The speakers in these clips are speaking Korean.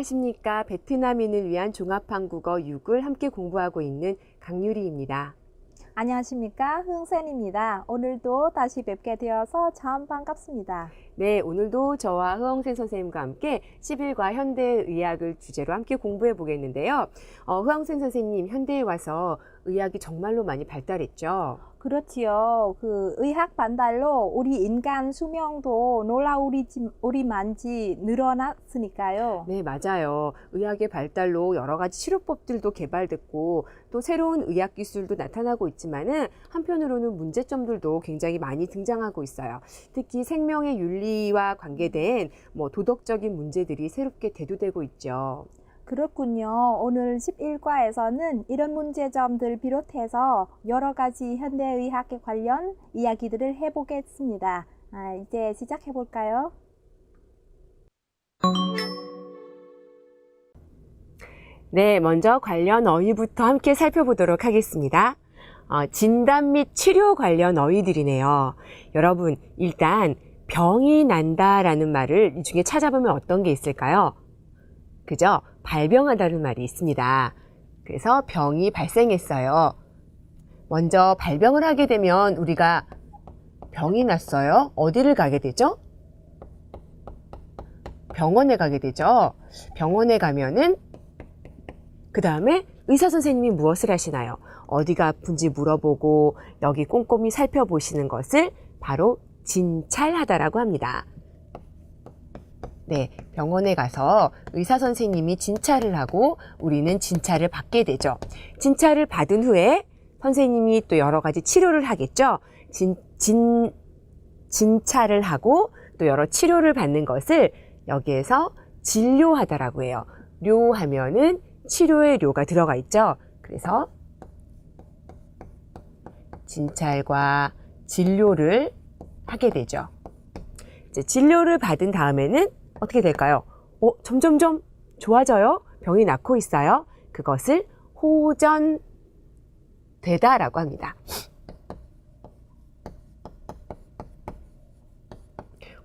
안녕하십니까. 베트남인을 위한 종합한국어 6을 함께 공부하고 있는 강유리입니다. 안녕하십니까. 흥센입니다. 오늘도 다시 뵙게 되어서 참 반갑습니다. 네, 오늘도 저와 흐엉센 선생님과 함께 10일과 현대의학을 주제로 함께 공부해 보겠는데요. 흐엉센 선생님, 현대에 와서 의학이 정말로 많이 발달했죠? 그렇지요. 의학 발달로 우리 인간 수명도 놀라우리만지 늘어났으니까요. 네, 맞아요. 의학의 발달로 여러 가지 치료법들도 개발됐고 또 새로운 의학 기술도 나타나고 있지만은 한편으로는 문제점들도 굉장히 많이 등장하고 있어요. 특히 생명의 윤리와 관계된 도덕적인 문제들이 새롭게 대두되고 있죠. 그렇군요. 오늘 11과에서는 이런 문제점들 비롯해서 여러 가지 현대의학에 관련 이야기들을 해보겠습니다. 이제 시작해볼까요? 네, 먼저 관련 어휘부터 함께 살펴보도록 하겠습니다. 진단 및 치료 관련 어휘들이네요. 여러분, 일단 병이 난다라는 말을 이 중에 찾아보면 어떤 게 있을까요? 그죠? 발병하다는 말이 있습니다. 그래서 병이 발생했어요. 먼저 발병을 하게 되면 우리가 병이 났어요. 어디를 가게 되죠? 병원에 가게 되죠. 병원에 가면은 그 다음에 의사 선생님이 무엇을 하시나요? 어디가 아픈지 물어보고 여기 꼼꼼히 살펴보시는 것을 바로 진찰하다라고 합니다. 네, 병원에 가서 의사 선생님이 진찰을 하고 우리는 진찰을 받게 되죠. 진찰을 받은 후에 선생님이 또 여러 가지 치료를 하겠죠. 진찰을 하고 또 여러 치료를 받는 것을 여기에서 진료하다라고 해요. 료하면은 치료의 료가 들어가 있죠. 그래서 진찰과 진료를 하게 되죠. 이제 진료를 받은 다음에는 어떻게 될까요? 점점점 좋아져요? 병이 낫고 있어요? 그것을 호전되다라고 합니다.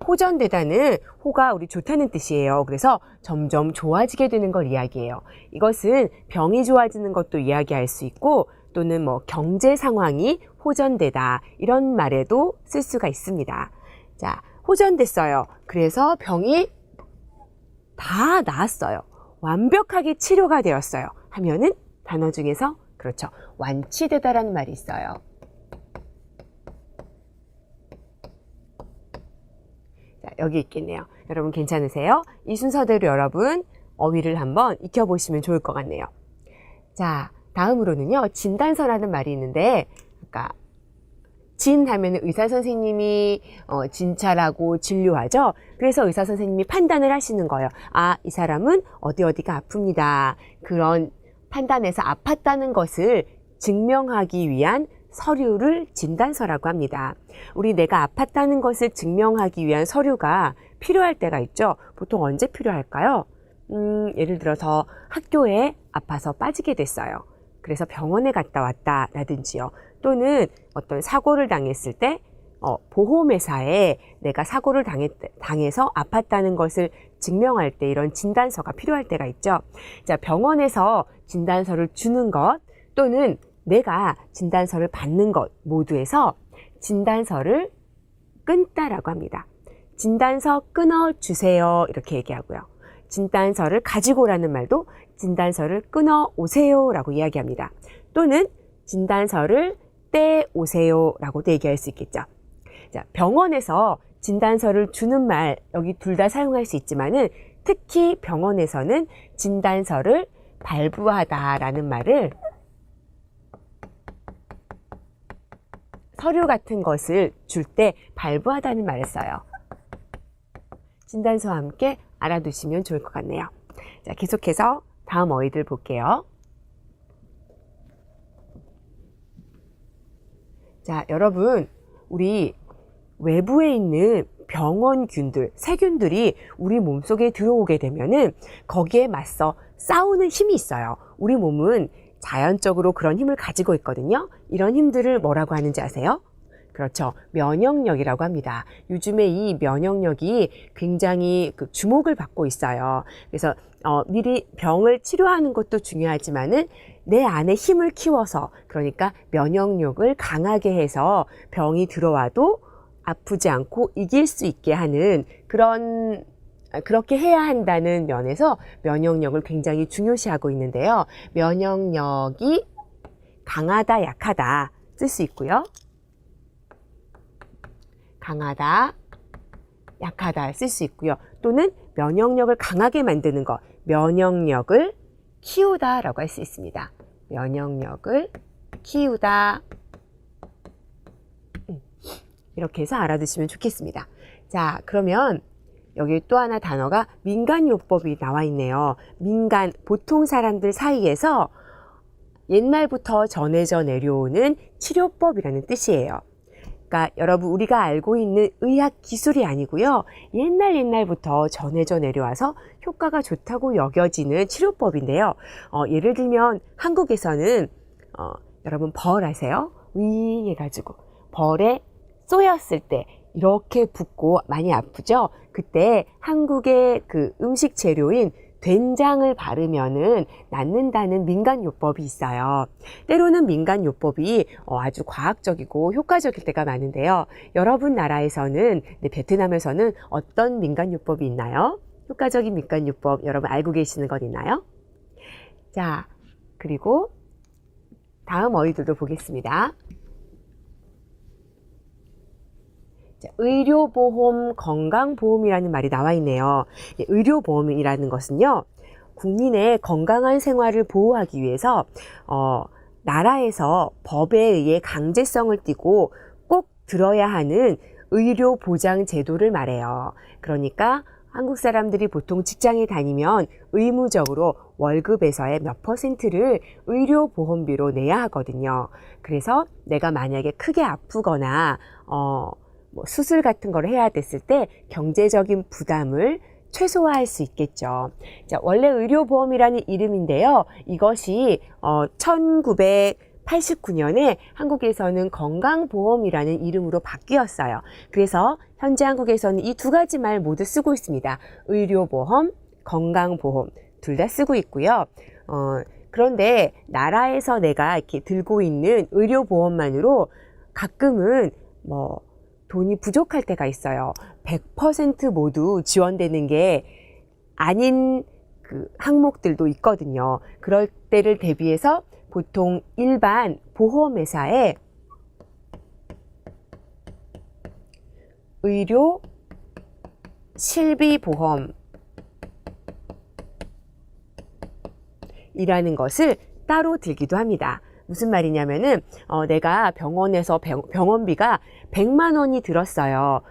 호전되다는 호가 우리 좋다는 뜻이에요. 그래서 점점 좋아지게 되는 걸 이야기해요. 이것은 병이 좋아지는 것도 이야기할 수 있고 또는 경제 상황이 호전되다 이런 말에도 쓸 수가 있습니다. 자, 호전됐어요. 그래서 병이 다 나았어요. 완벽하게 치료가 되었어요. 하면은 단어 중에서 그렇죠. 완치되다라는 말이 있어요. 자, 여기 있겠네요. 여러분 괜찮으세요? 이 순서대로 여러분 어휘를 한번 익혀보시면 좋을 것 같네요. 자, 다음으로는요. 진단서라는 말이 있는데 그러니까 진하면 의사 선생님이 진찰하고 진료하죠. 그래서 의사 선생님이 판단을 하시는 거예요. 이 사람은 어디가 아픕니다. 그런 판단해서 아팠다는 것을 증명하기 위한 서류를 진단서라고 합니다. 우리 내가 아팠다는 것을 증명하기 위한 서류가 필요할 때가 있죠. 보통 언제 필요할까요? 예를 들어서 학교에 아파서 빠지게 됐어요. 그래서 병원에 갔다 왔다라든지요. 또는 어떤 사고를 당했을 때 보험회사에 내가 사고를 당해서 아팠다는 것을 증명할 때 이런 진단서가 필요할 때가 있죠. 자, 병원에서 진단서를 주는 것 또는 내가 진단서를 받는 것 모두에서 진단서를 끊다라고 합니다. 진단서 끊어주세요 이렇게 얘기하고요. 진단서를 가지고 오라는 말도 진단서를 끊어오세요 라고 이야기합니다. 또는 진단서를 떼오세요 라고도 얘기할 수 있겠죠. 자, 병원에서 진단서를 주는 말 여기 둘 다 사용할 수 있지만은 특히 병원에서는 진단서를 발부하다라는 말을 서류 같은 것을 줄 때 발부하다는 말을 써요. 진단서와 함께 알아두시면 좋을 것 같네요. 자, 계속해서 다음 어휘들 볼게요. 자, 여러분, 우리 외부에 있는 병원균들, 세균들이 우리 몸속에 들어오게 되면은 거기에 맞서 싸우는 힘이 있어요. 우리 몸은 자연적으로 그런 힘을 가지고 있거든요. 이런 힘들을 뭐라고 하는지 아세요? 그렇죠. 면역력이라고 합니다. 요즘에 이 면역력이 굉장히 주목을 받고 있어요. 그래서 미리 병을 치료하는 것도 중요하지만은 내 안에 힘을 키워서, 그러니까 면역력을 강하게 해서 병이 들어와도 아프지 않고 이길 수 있게 하는 그렇게 해야 한다는 면에서 면역력을 굉장히 중요시하고 있는데요. 면역력이 강하다, 약하다 쓸 수 있고요. 강하다, 약하다 쓸 수 있고요. 또는 면역력을 강하게 만드는 것, 면역력을 키우다 라고 할 수 있습니다. 면역력을 키우다. 이렇게 해서 알아두시면 좋겠습니다. 자, 그러면 여기 또 하나 단어가 민간요법이 나와 있네요. 민간, 보통 사람들 사이에서 옛날부터 전해져 내려오는 치료법이라는 뜻이에요. 그러니까 여러분, 우리가 알고 있는 의학 기술이 아니고요. 옛날부터 전해져 내려와서 효과가 좋다고 여겨지는 치료법인데요. 예를 들면 한국에서는 여러분 벌 아세요? 윙 해가지고 벌에 쏘였을 때 이렇게 붓고 많이 아프죠? 그때 한국의 그 음식 재료인 된장을 바르면은 낫는다는 민간요법이 있어요. 때로는 민간요법이 아주 과학적이고 효과적일 때가 많은데요. 여러분 나라에서는, 베트남에서는 어떤 민간요법이 있나요? 효과적인 민간요법 여러분 알고 계시는 것 있나요? 자, 그리고 다음 어휘들도 보겠습니다. 자, 의료보험, 건강보험이라는 말이 나와 있네요. 의료보험이라는 것은요, 국민의 건강한 생활을 보호하기 위해서 나라에서 법에 의해 강제성을 띠고 꼭 들어야 하는 의료보장 제도를 말해요. 그러니까 한국 사람들이 보통 직장에 다니면 의무적으로 월급에서의 몇 %를 의료보험비로 내야 하거든요. 그래서 내가 만약에 크게 아프거나 수술 같은 걸 해야 됐을 때 경제적인 부담을 최소화할 수 있겠죠. 자, 원래 의료보험이라는 이름인데요. 이것이 1989년에 한국에서는 건강보험이라는 이름으로 바뀌었어요. 그래서 현재 한국에서는 이 두 가지 말 모두 쓰고 있습니다. 의료보험, 건강보험 둘 다 쓰고 있고요. 그런데 나라에서 내가 이렇게 들고 있는 의료보험만으로 가끔은 돈이 부족할 때가 있어요. 100% 모두 지원되는 게 아닌 항목들도 있거든요. 그럴 때를 대비해서 보통 일반 보험회사에 의료 실비보험이라는 것을 따로 들기도 합니다. 무슨 말이냐면은 내가 병원에서 병원비가 100만 원이 들었어요.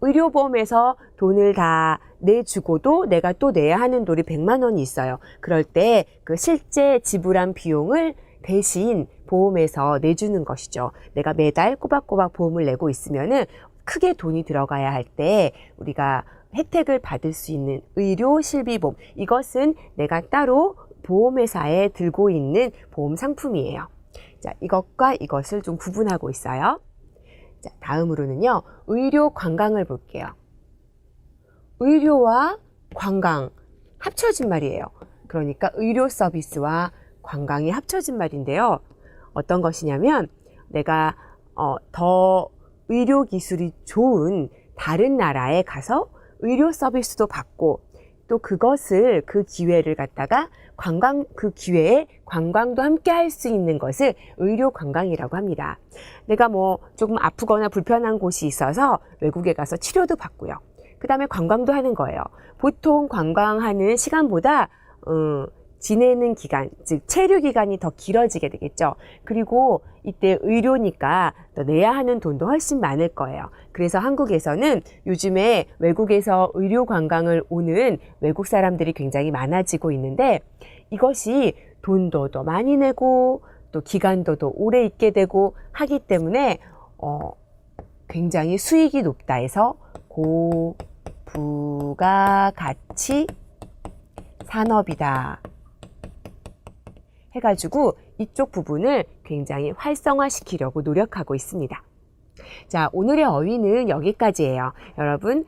의료보험에서 돈을 다 내주고도 내가 또 내야 하는 돈이 100만 원이 있어요. 그럴 때 그 실제 지불한 비용을 대신 보험에서 내주는 것이죠. 내가 매달 꼬박꼬박 보험을 내고 있으면은 크게 돈이 들어가야 할 때 우리가 혜택을 받을 수 있는 의료 실비보험, 이것은 내가 따로 보험회사에 들고 있는 보험 상품이에요. 자, 이것과 이것을 좀 구분하고 있어요. 자, 다음으로는요, 의료 관광을 볼게요. 의료와 관광 합쳐진 말이에요. 그러니까 의료 서비스와 관광이 합쳐진 말인데요. 어떤 것이냐면 내가 더 의료 기술이 좋은 다른 나라에 가서 의료 서비스도 받고 또 그 기회를 갖다가 그 기회에 관광도 함께 할 수 있는 것을 의료 관광이라고 합니다. 내가 조금 아프거나 불편한 곳이 있어서 외국에 가서 치료도 받고요. 그 다음에 관광도 하는 거예요. 보통 관광하는 시간보다 지내는 기간, 즉 체류 기간이 더 길어지게 되겠죠. 그리고 이때 의료니까 또 내야 하는 돈도 훨씬 많을 거예요. 그래서 한국에서는 요즘에 외국에서 의료 관광을 오는 외국 사람들이 굉장히 많아지고 있는데, 이것이 돈도 더 많이 내고 또 기간도 더 오래 있게 되고 하기 때문에 굉장히 수익이 높다 해서 고부가가치 산업이다 해가지고 이쪽 부분을 굉장히 활성화시키려고 노력하고 있습니다. 자, 오늘의 어휘는 여기까지예요. 여러분,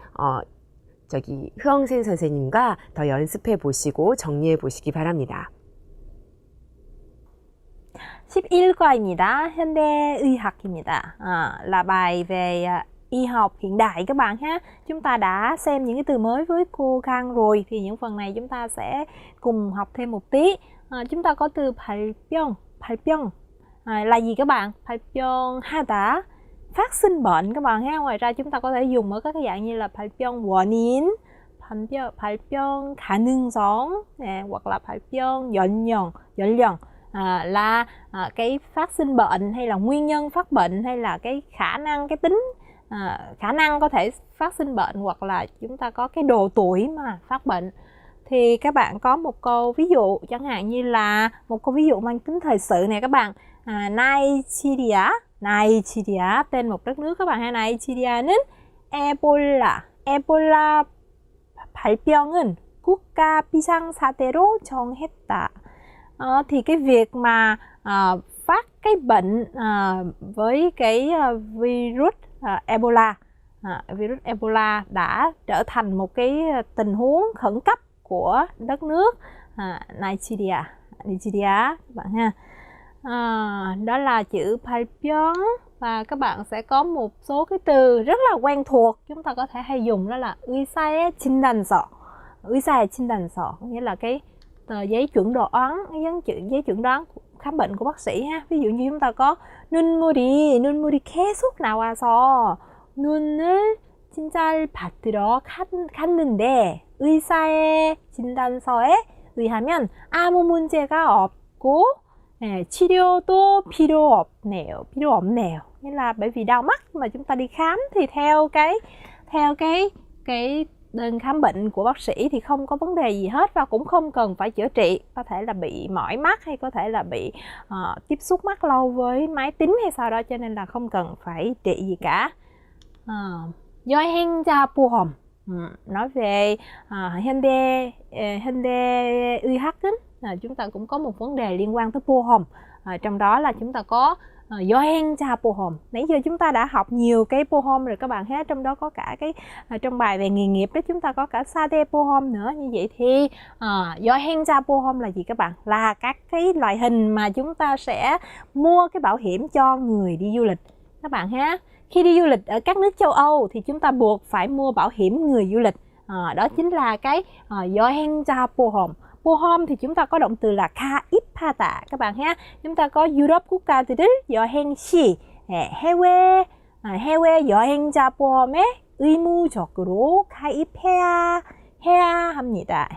흐엉센 선생님과 더 연습해 보시고 정리해 보시기 바랍니다. 11과입니다. 현대의학입니다. Là bài về y học hiện đại các bạn ha. Chúng ta đã xem những cái từ mới với cô Khang rồi, thì những phần này chúng ta sẽ cùng học thêm một tí. Chúng ta có từ 발병 là gì các bạn? 발병하다, phát sinh bệnh các bạn ha. Ngoài ra chúng ta có thể dùng ở các cái dạng như là 발병 원인, 발병 가능성, hoặc là 발병 연령, là cái phát sinh bệnh, hay là nguyên nhân phát bệnh, hay là cái khả năng, cái tính khả năng có thể phát sinh bệnh, hoặc là chúng ta có cái độ tuổi mà phát bệnh. Thì các bạn có một câu ví dụ, chẳng hạn như là một câu ví dụ mang tính thời sự này các bạn. 나이지리아 tên một đất nước các bạn ha. 나이지리아는 에볼라 발병은 국가 비상사태로 정했다. Thì cái việc mà phát cái bệnh với cái virus Ebola đã trở thành một cái tình huống khẩn cấp của đất nước Nigeria các bạn ha. Đó là chữ 발병, và các bạn sẽ có một số cái từ rất là quen thuộc chúng ta có thể hay dùng, đó là 의사의 진단서. Nghĩa là cái tờ giấy chuẩn đoán, giấy chuẩn đoán khám bệnh của bác sĩ ha. Ví dụ như chúng ta có 눈물이 계속 나와서 눈을 진찰 받으러 갔는데 의사의 진단서에 의하면 아무 문제가 없고 치료도 필요 없네요. Nghĩa là bởi vì đau mắt mà chúng ta đi khám thì theo cái đơn khám bệnh của bác sĩ thì không có vấn đề gì hết, và cũng không cần phải chữa trị. Có thể là bị mỏi mắt, hay có thể là bị tiếp xúc mắt lâu với máy tính hay sao đó, cho nên là không cần phải trị gì cả. 여행자보험, nói về 현대의학, chúng ta cũng có một vấn đề liên quan tới 보험. Trong đó là chúng ta có 여행자보험. Nãy giờ chúng ta đã học nhiều cái 보험 rồi các bạn hết, trong đó có cả cái trong bài về nghề nghiệp đó chúng ta có cả 사대보험 nữa. Như vậy thì 여행자보험 là gì các bạn? Là các cái loại hình mà chúng ta sẽ mua cái bảo hiểm cho người đi du lịch các bạn ha. Khi đi du lịch ở các nước châu Âu thì chúng ta buộc phải mua bảo hiểm người du lịch. Đó chính là cái 여행자보험. 보험 thì chúng ta có động từ là 가입하다 các bạn ha. Chúng ta có 유럽 국가들을 여행 시 해외 여행자 보험에 의무적으로 가입해야 합니다.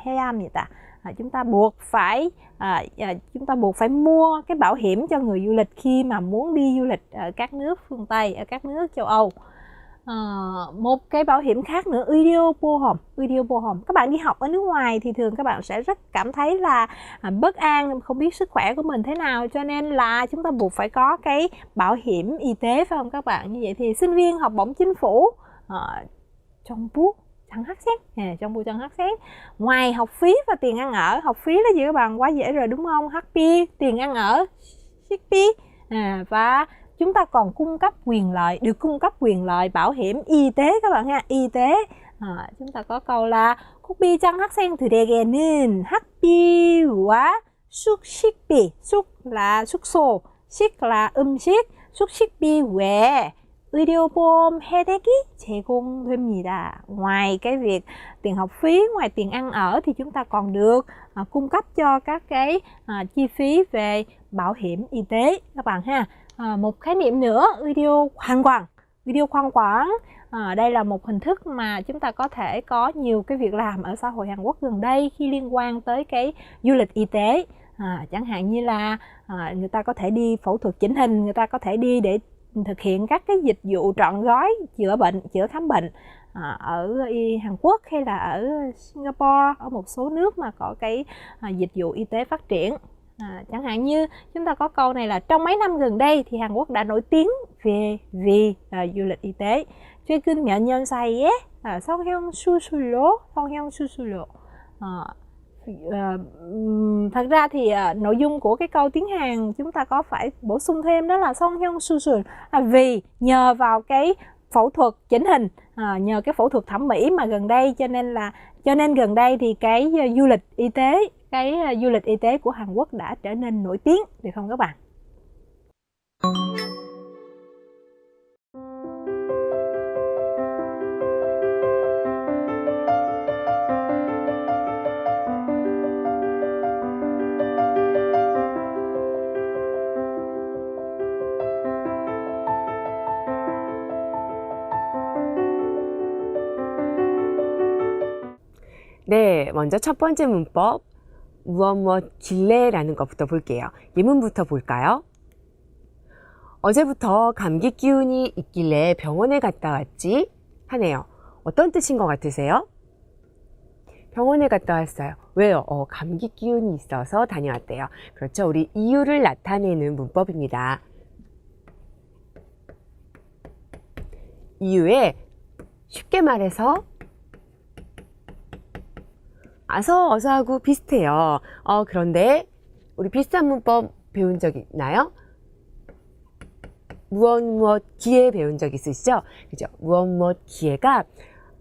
Chúng ta buộc phải mua cái bảo hiểm cho người du lịch khi mà muốn đi du lịch ở các nước phương Tây, ở các nước châu Âu. Một cái bảo hiểm khác nữa, 의료보험. Các bạn đi học ở nước ngoài thì thường các bạn sẽ rất cảm thấy là bất an, không biết sức khỏe của mình thế nào, cho nên là chúng ta buộc phải có cái bảo hiểm y tế, phải không các bạn? Như vậy thì sinh viên học bổng chính phủ 정부 장학생, ngoài học phí và tiền ăn ở. Học phí là gì các bạn? Quá dễ rồi đúng không? 학비, tiền ăn ở, 식비, và chúng ta còn được cung cấp quyền lợi bảo hiểm y tế các bạn ha. Y tế, chúng ta có câu là 국비장 학생들에게는 학비와 숙식비, 숙 là 숙소, 식 là 음식, 숙식비 외에 의료보험 혜택이 제공됩니다. Ngoài cái việc tiền học phí, ngoài tiền ăn ở thì chúng ta còn được cung cấp cho các cái chi phí về bảo hiểm y tế các bạn ha. Một khái niệm nữa, 의료 khoan quản. Đây là một hình thức mà chúng ta có thể có nhiều cái việc làm ở xã hội Hàn Quốc gần đây khi liên quan tới cái du lịch y tế. Chẳng hạn như là người ta có thể đi phẫu thuật chỉnh hình, người ta có thể đi để thực hiện các cái dịch vụ trọn gói chữa khám bệnh ở Hàn Quốc hay là ở Singapore, ở một số nước mà có cái dịch vụ y tế phát triển. Chẳng hạn như chúng ta có câu này là trong mấy năm gần đây thì Hàn Quốc đã nổi tiếng vì du lịch y tế. 최근 몇 년 사이에 성형 수술로 Thật ra thì nội dung của cái câu tiếng Hàn chúng ta có phải bổ sung thêm, đó là Song Hyun Susun, vì nhờ vào cái phẫu thuật chỉnh hình, nhờ cái phẫu thuật thẩm mỹ mà gần đây cho nên gần đây thì cái du lịch y tế của Hàn Quốc đã trở nên nổi tiếng, được không các bạn? 네, 먼저 첫 번째 문법 무엇 길래라는 것부터 볼게요. 예문부터 볼까요? 어제부터 감기 기운이 있길래 병원에 갔다 왔지 하네요. 어떤 뜻인 것 같으세요? 병원에 갔다 왔어요. 왜요? 감기 기운이 있어서 다녀왔대요. 그렇죠. 우리 이유를 나타내는 문법입니다. 이유에 쉽게 말해서 어서하고 비슷해요. 그런데 우리 비슷한 문법 배운 적 있나요? 무엇 기에 배운 적 있으시죠? 그죠? 무엇 기에가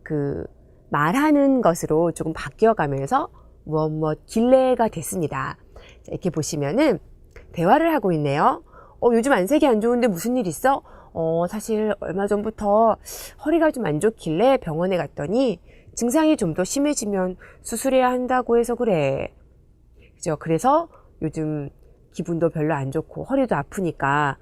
그 말하는 것으로 조금 바뀌어가면서 무엇 길래가 됐습니다. 자, 이렇게 보시면은 대화를 하고 있네요. 요즘 안색이 안 좋은데 무슨 일 있어? 사실 얼마 전부터 허리가 좀 안 좋길래 병원에 갔더니 증상이 좀 더 심해지면 수술해야 한다고 해서 그래. 그죠? 그래서 요즘 기분도 별로 안 좋고 허리도 아프니까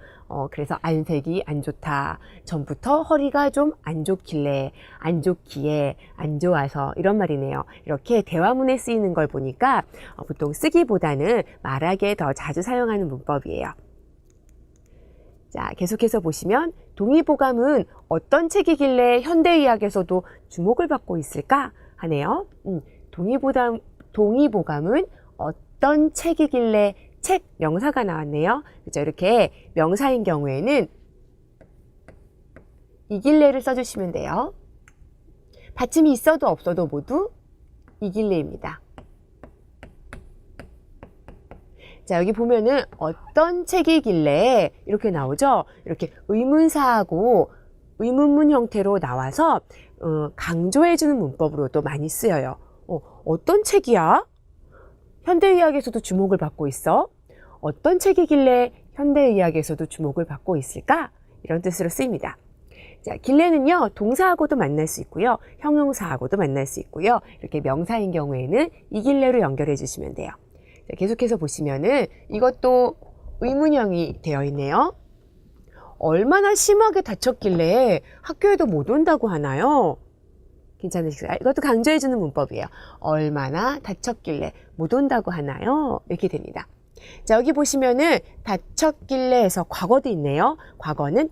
그래서 안색이 안 좋다. 전부터 허리가 좀 안 좋길래, 안 좋기에, 안 좋아서 이런 말이네요. 이렇게 대화문에 쓰이는 걸 보니까 보통 쓰기보다는 말하기에 더 자주 사용하는 문법이에요. 자, 계속해서 보시면 동의보감은 어떤 책이길래 현대의학에서도 주목을 받고 있을까 하네요. 동의보감은 어떤 책이길래 책 명사가 나왔네요. 그죠? 이렇게 명사인 경우에는 이길래를 써주시면 돼요. 받침이 있어도 없어도 모두 이길래입니다. 자, 여기 보면은 어떤 책이길래 이렇게 나오죠? 이렇게 의문사하고 의문문 형태로 나와서 강조해주는 문법으로도 많이 쓰여요. 어떤 책이야? 현대의학에서도 주목을 받고 있어? 어떤 책이길래 현대의학에서도 주목을 받고 있을까? 이런 뜻으로 쓰입니다. 자, 길래는요, 동사하고도 만날 수 있고요, 형용사하고도 만날 수 있고요, 이렇게 명사인 경우에는 이길래로 연결해 주시면 돼요. 자, 계속해서 보시면은 이것도 의문형이 되어 있네요. 얼마나 심하게 다쳤길래 학교에도 못 온다고 하나요? 괜찮으실까요? 이것도 강조해주는 문법이에요. 얼마나 다쳤길래 못 온다고 하나요? 이렇게 됩니다. 자, 여기 보시면은 다쳤길래 해서 과거도 있네요. 과거는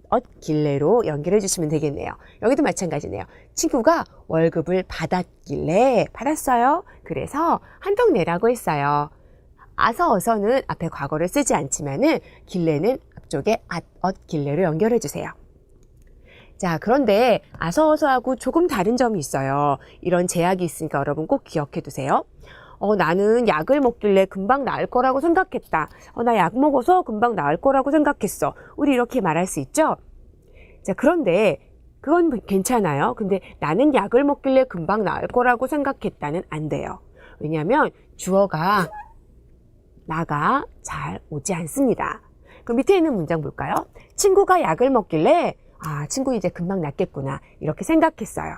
엇길래로 연결해 주시면 되겠네요. 여기도 마찬가지네요. 친구가 월급을 받았길래 받았어요. 그래서 한턱 내라고 했어요. 어서는 앞에 과거를 쓰지 않지만은 길래는 앞쪽에 엇길래로 연결해 주세요. 자, 그런데 어서하고 조금 다른 점이 있어요. 이런 제약이 있으니까 여러분 꼭 기억해 두세요. 나는 약을 먹길래 금방 나을 거라고 생각했다. 나 약 먹어서 금방 나을 거라고 생각했어. 우리 이렇게 말할 수 있죠? 자, 그런데 그건 괜찮아요. 근데 나는 약을 먹길래 금방 나을 거라고 생각했다는 안 돼요. 왜냐하면 주어가 나가 잘 오지 않습니다. 그 밑에 있는 문장 볼까요? 친구가 약을 먹길래 친구 이제 금방 낫겠구나 이렇게 생각했어요.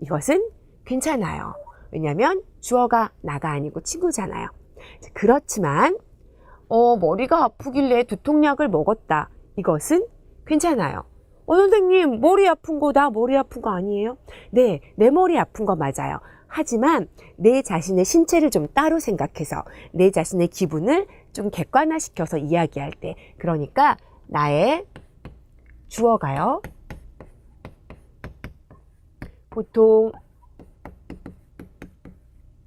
이것은 괜찮아요. 왜냐하면 주어가 나가 아니고 친구잖아요. 그렇지만 머리가 아프길래 두통약을 먹었다. 이것은 괜찮아요. 선생님 머리 아픈 거 나 머리 아픈 거 아니에요? 네, 내 머리 아픈 거 맞아요. 하지만 내 자신의 신체를 좀 따로 생각해서 내 자신의 기분을 좀 객관화시켜서 이야기할 때, 그러니까 나의 주어가요, 보통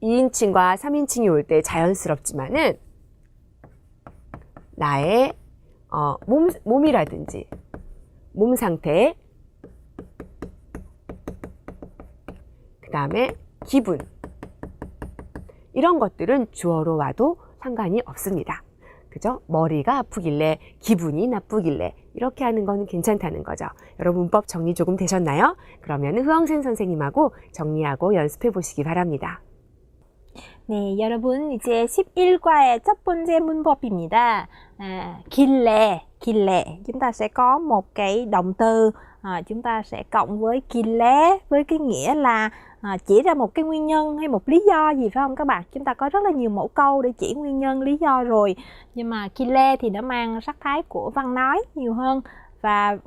2인칭과 3인칭이 올 때 자연스럽지만은 나의 몸이라든지 몸 상태, 그 다음에 기분, 이런 것들은 주어로 와도 상관이 없습니다. 그죠? 머리가 아프길래, 기분이 나쁘길래 이렇게 하는 거는 괜찮다는 거죠. 여러분 문법 정리 조금 되셨나요? 그러면 흐엉센 선생님하고 정리하고 연습해 보시기 바랍니다. 네, 여러분 이제 11과의 첫 번째 문법입니다. 길래. Chúng ta sẽ có một cái động từ, chúng ta sẽ cộng với 길래 với cái nghĩa là chỉ ra một cái nguyên nhân hay một lý do gì, phải không các bạn? Chúng ta có rất là nhiều mẫu câu để chỉ nguyên nhân, lý do rồi. Nhưng mà 길래 thì nó mang sắc thái của văn nói nhiều hơn, và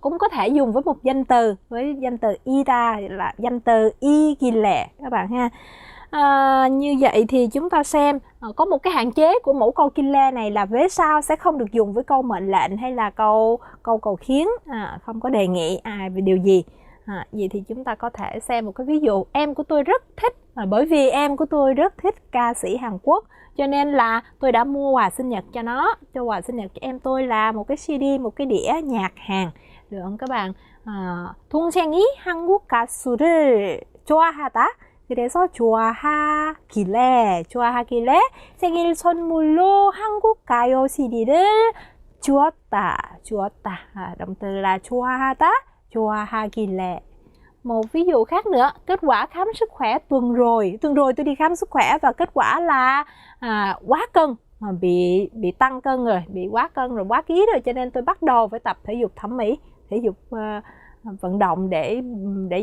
cũng có thể dùng với một danh từ, với danh từ ida là danh từ y 길래 các bạn ha. Như vậy thì chúng ta xem có một cái hạn chế của mẫu câu 길래 này là vế sau sẽ không được dùng với câu mệnh lệnh hay là câu cầu khiến, không có đề nghị về điều gì. Vậy thì chúng ta có thể xem một cái ví dụ. Em của tôi rất thích, bởi vì em của tôi rất thích ca sĩ Hàn Quốc, cho nên là tôi đã mua quà sinh nhật cho nó, cho quà sinh nhật cho em tôi là một cái CD, một cái đĩa nhạc Hàn, được không các bạn? 동생이 한국 가수를 좋아하다. 그래서 좋아하길래 생일 선물로 한국 가요 CD를 주었다. Động từ là 좋아하다, 좋아하길래. Một ví dụ khác nữa, kết quả khám sức khỏe tuần rồi tôi đi khám sức khỏe và kết quả là quá cân, bị tăng cân rồi, bị quá cân rồi, quá ký rồi, cho nên tôi bắt đầu phải tập thể dục thẩm mỹ, thể dục vận động để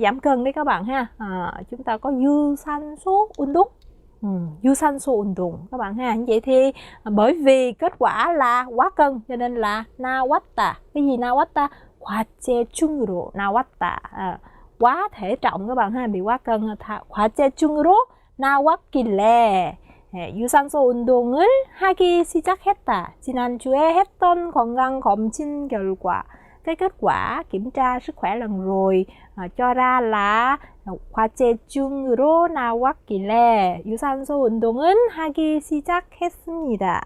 giảm cân đấy các bạn ha. Chúng ta có 유산소 운동, 유산소 운동 các bạn ha. Vậy thì bởi vì kết quả là quá cân cho nên là 나왔다. Cái gì 나왔다? 과체중으로 나왔다. Quá thể trọng các bạn ha, bị quá cân. 과체중으로 나왔길래 유산소 운동을 하기 시작했다. 지난주에 했던 건강검진 결과. Cái kết quả kiểm tra sức khỏe lần rồi cho ra là 과체중으로 나왔길래 유산소 운동은 하기 시작했습니다.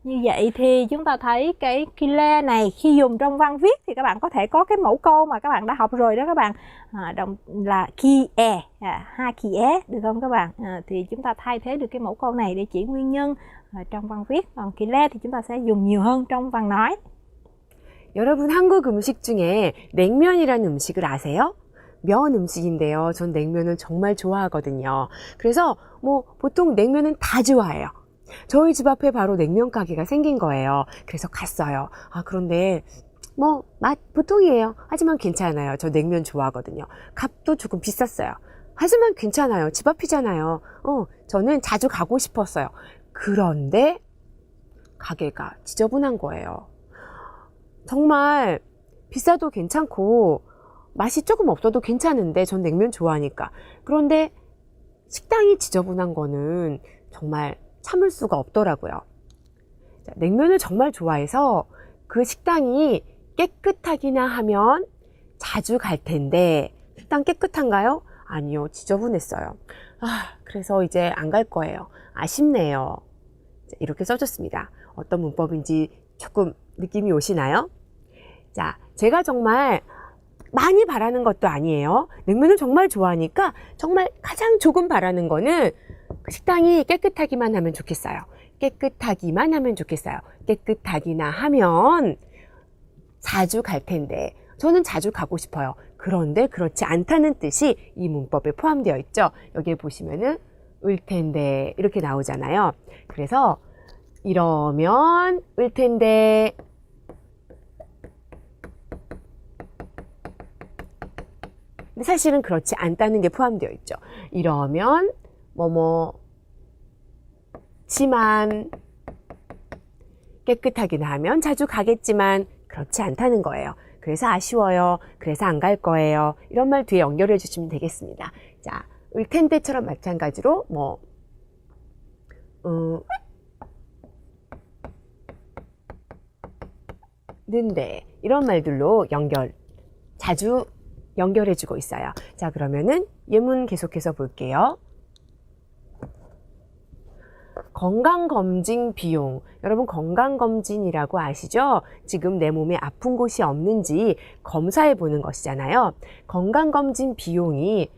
Như vậy thì chúng ta thấy cái 길래 này khi dùng trong văn viết thì các bạn có thể có cái mẫu câu mà các bạn đã học rồi đó các bạn, là 기에, 하기에, được không các bạn? Thì chúng ta thay thế được cái mẫu câu này để chỉ nguyên nhân trong văn viết. Còn 길래 thì chúng ta sẽ dùng nhiều hơn trong văn nói. 여러분 한국 음식 중에 냉면이라는 음식을 아세요? 면 음식인데요. 전 냉면을 정말 좋아하거든요. 그래서 뭐 보통 냉면은 다 좋아해요. 저희 집 앞에 바로 냉면 가게가 생긴 거예요. 그래서 갔어요. 그런데 뭐 맛 보통이에요. 하지만 괜찮아요. 저 냉면 좋아하거든요. 값도 조금 비쌌어요. 하지만 괜찮아요. 집 앞이잖아요. 저는 자주 가고 싶었어요. 그런데 가게가 지저분한 거예요. 정말 비싸도 괜찮고 맛이 조금 없어도 괜찮은데 전 냉면 좋아하니까. 그런데 식당이 지저분한 거는 정말 참을 수가 없더라고요. 냉면을 정말 좋아해서 그 식당이 깨끗하기나 하면 자주 갈 텐데, 식당 깨끗한가요? 아니요, 지저분했어요. 그래서 이제 안 갈 거예요. 아쉽네요. 이렇게 써줬습니다. 어떤 문법인지 조금 느낌이 오시나요? 자, 제가 정말 많이 바라는 것도 아니에요. 냉면을 정말 좋아하니까 정말 가장 조금 바라는 거는 그 식당이 깨끗하기만 하면 좋겠어요. 깨끗하기만 하면 좋겠어요. 깨끗하기나 하면 자주 갈 텐데, 저는 자주 가고 싶어요. 그런데 그렇지 않다는 뜻이 이 문법에 포함되어 있죠. 여기에 보시면은 을 텐데 이렇게 나오잖아요. 그래서 이러면 을 텐데, 근데 사실은 그렇지 않다는 게 포함되어 있죠. 이러면 지만, 깨끗하긴 하면 자주 가겠지만 그렇지 않다는 거예요. 그래서 아쉬워요. 그래서 안 갈 거예요. 이런 말 뒤에 연결해 주시면 되겠습니다. 자, 을 텐데처럼 마찬가지로 는데 이런 말들로 자주 연결해 주고 있어요. 자, 그러면은 예문 계속해서 볼게요. 건강검진 비용. 여러분 건강검진이라고 아시죠? 지금 내 몸에 아픈 곳이 없는지 검사해 보는 것이잖아요. 건강검진 비용이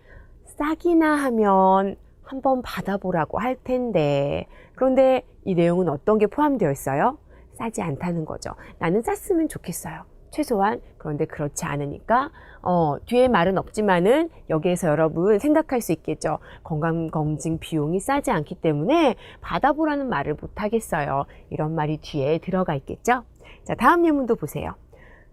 싸기나 하면 한번 받아보라고 할 텐데, 그런데 이 내용은 어떤 게 포함되어 있어요? 싸지 않다는 거죠. 나는 쌌으면 좋겠어요. 최소한. 그런데 그렇지 않으니까 뒤에 말은 없지만은 여기에서 여러분 생각할 수 있겠죠. 건강검진 비용이 싸지 않기 때문에 받아보라는 말을 못 하겠어요. 이런 말이 뒤에 들어가 있겠죠. 자, 다음 예문도 보세요.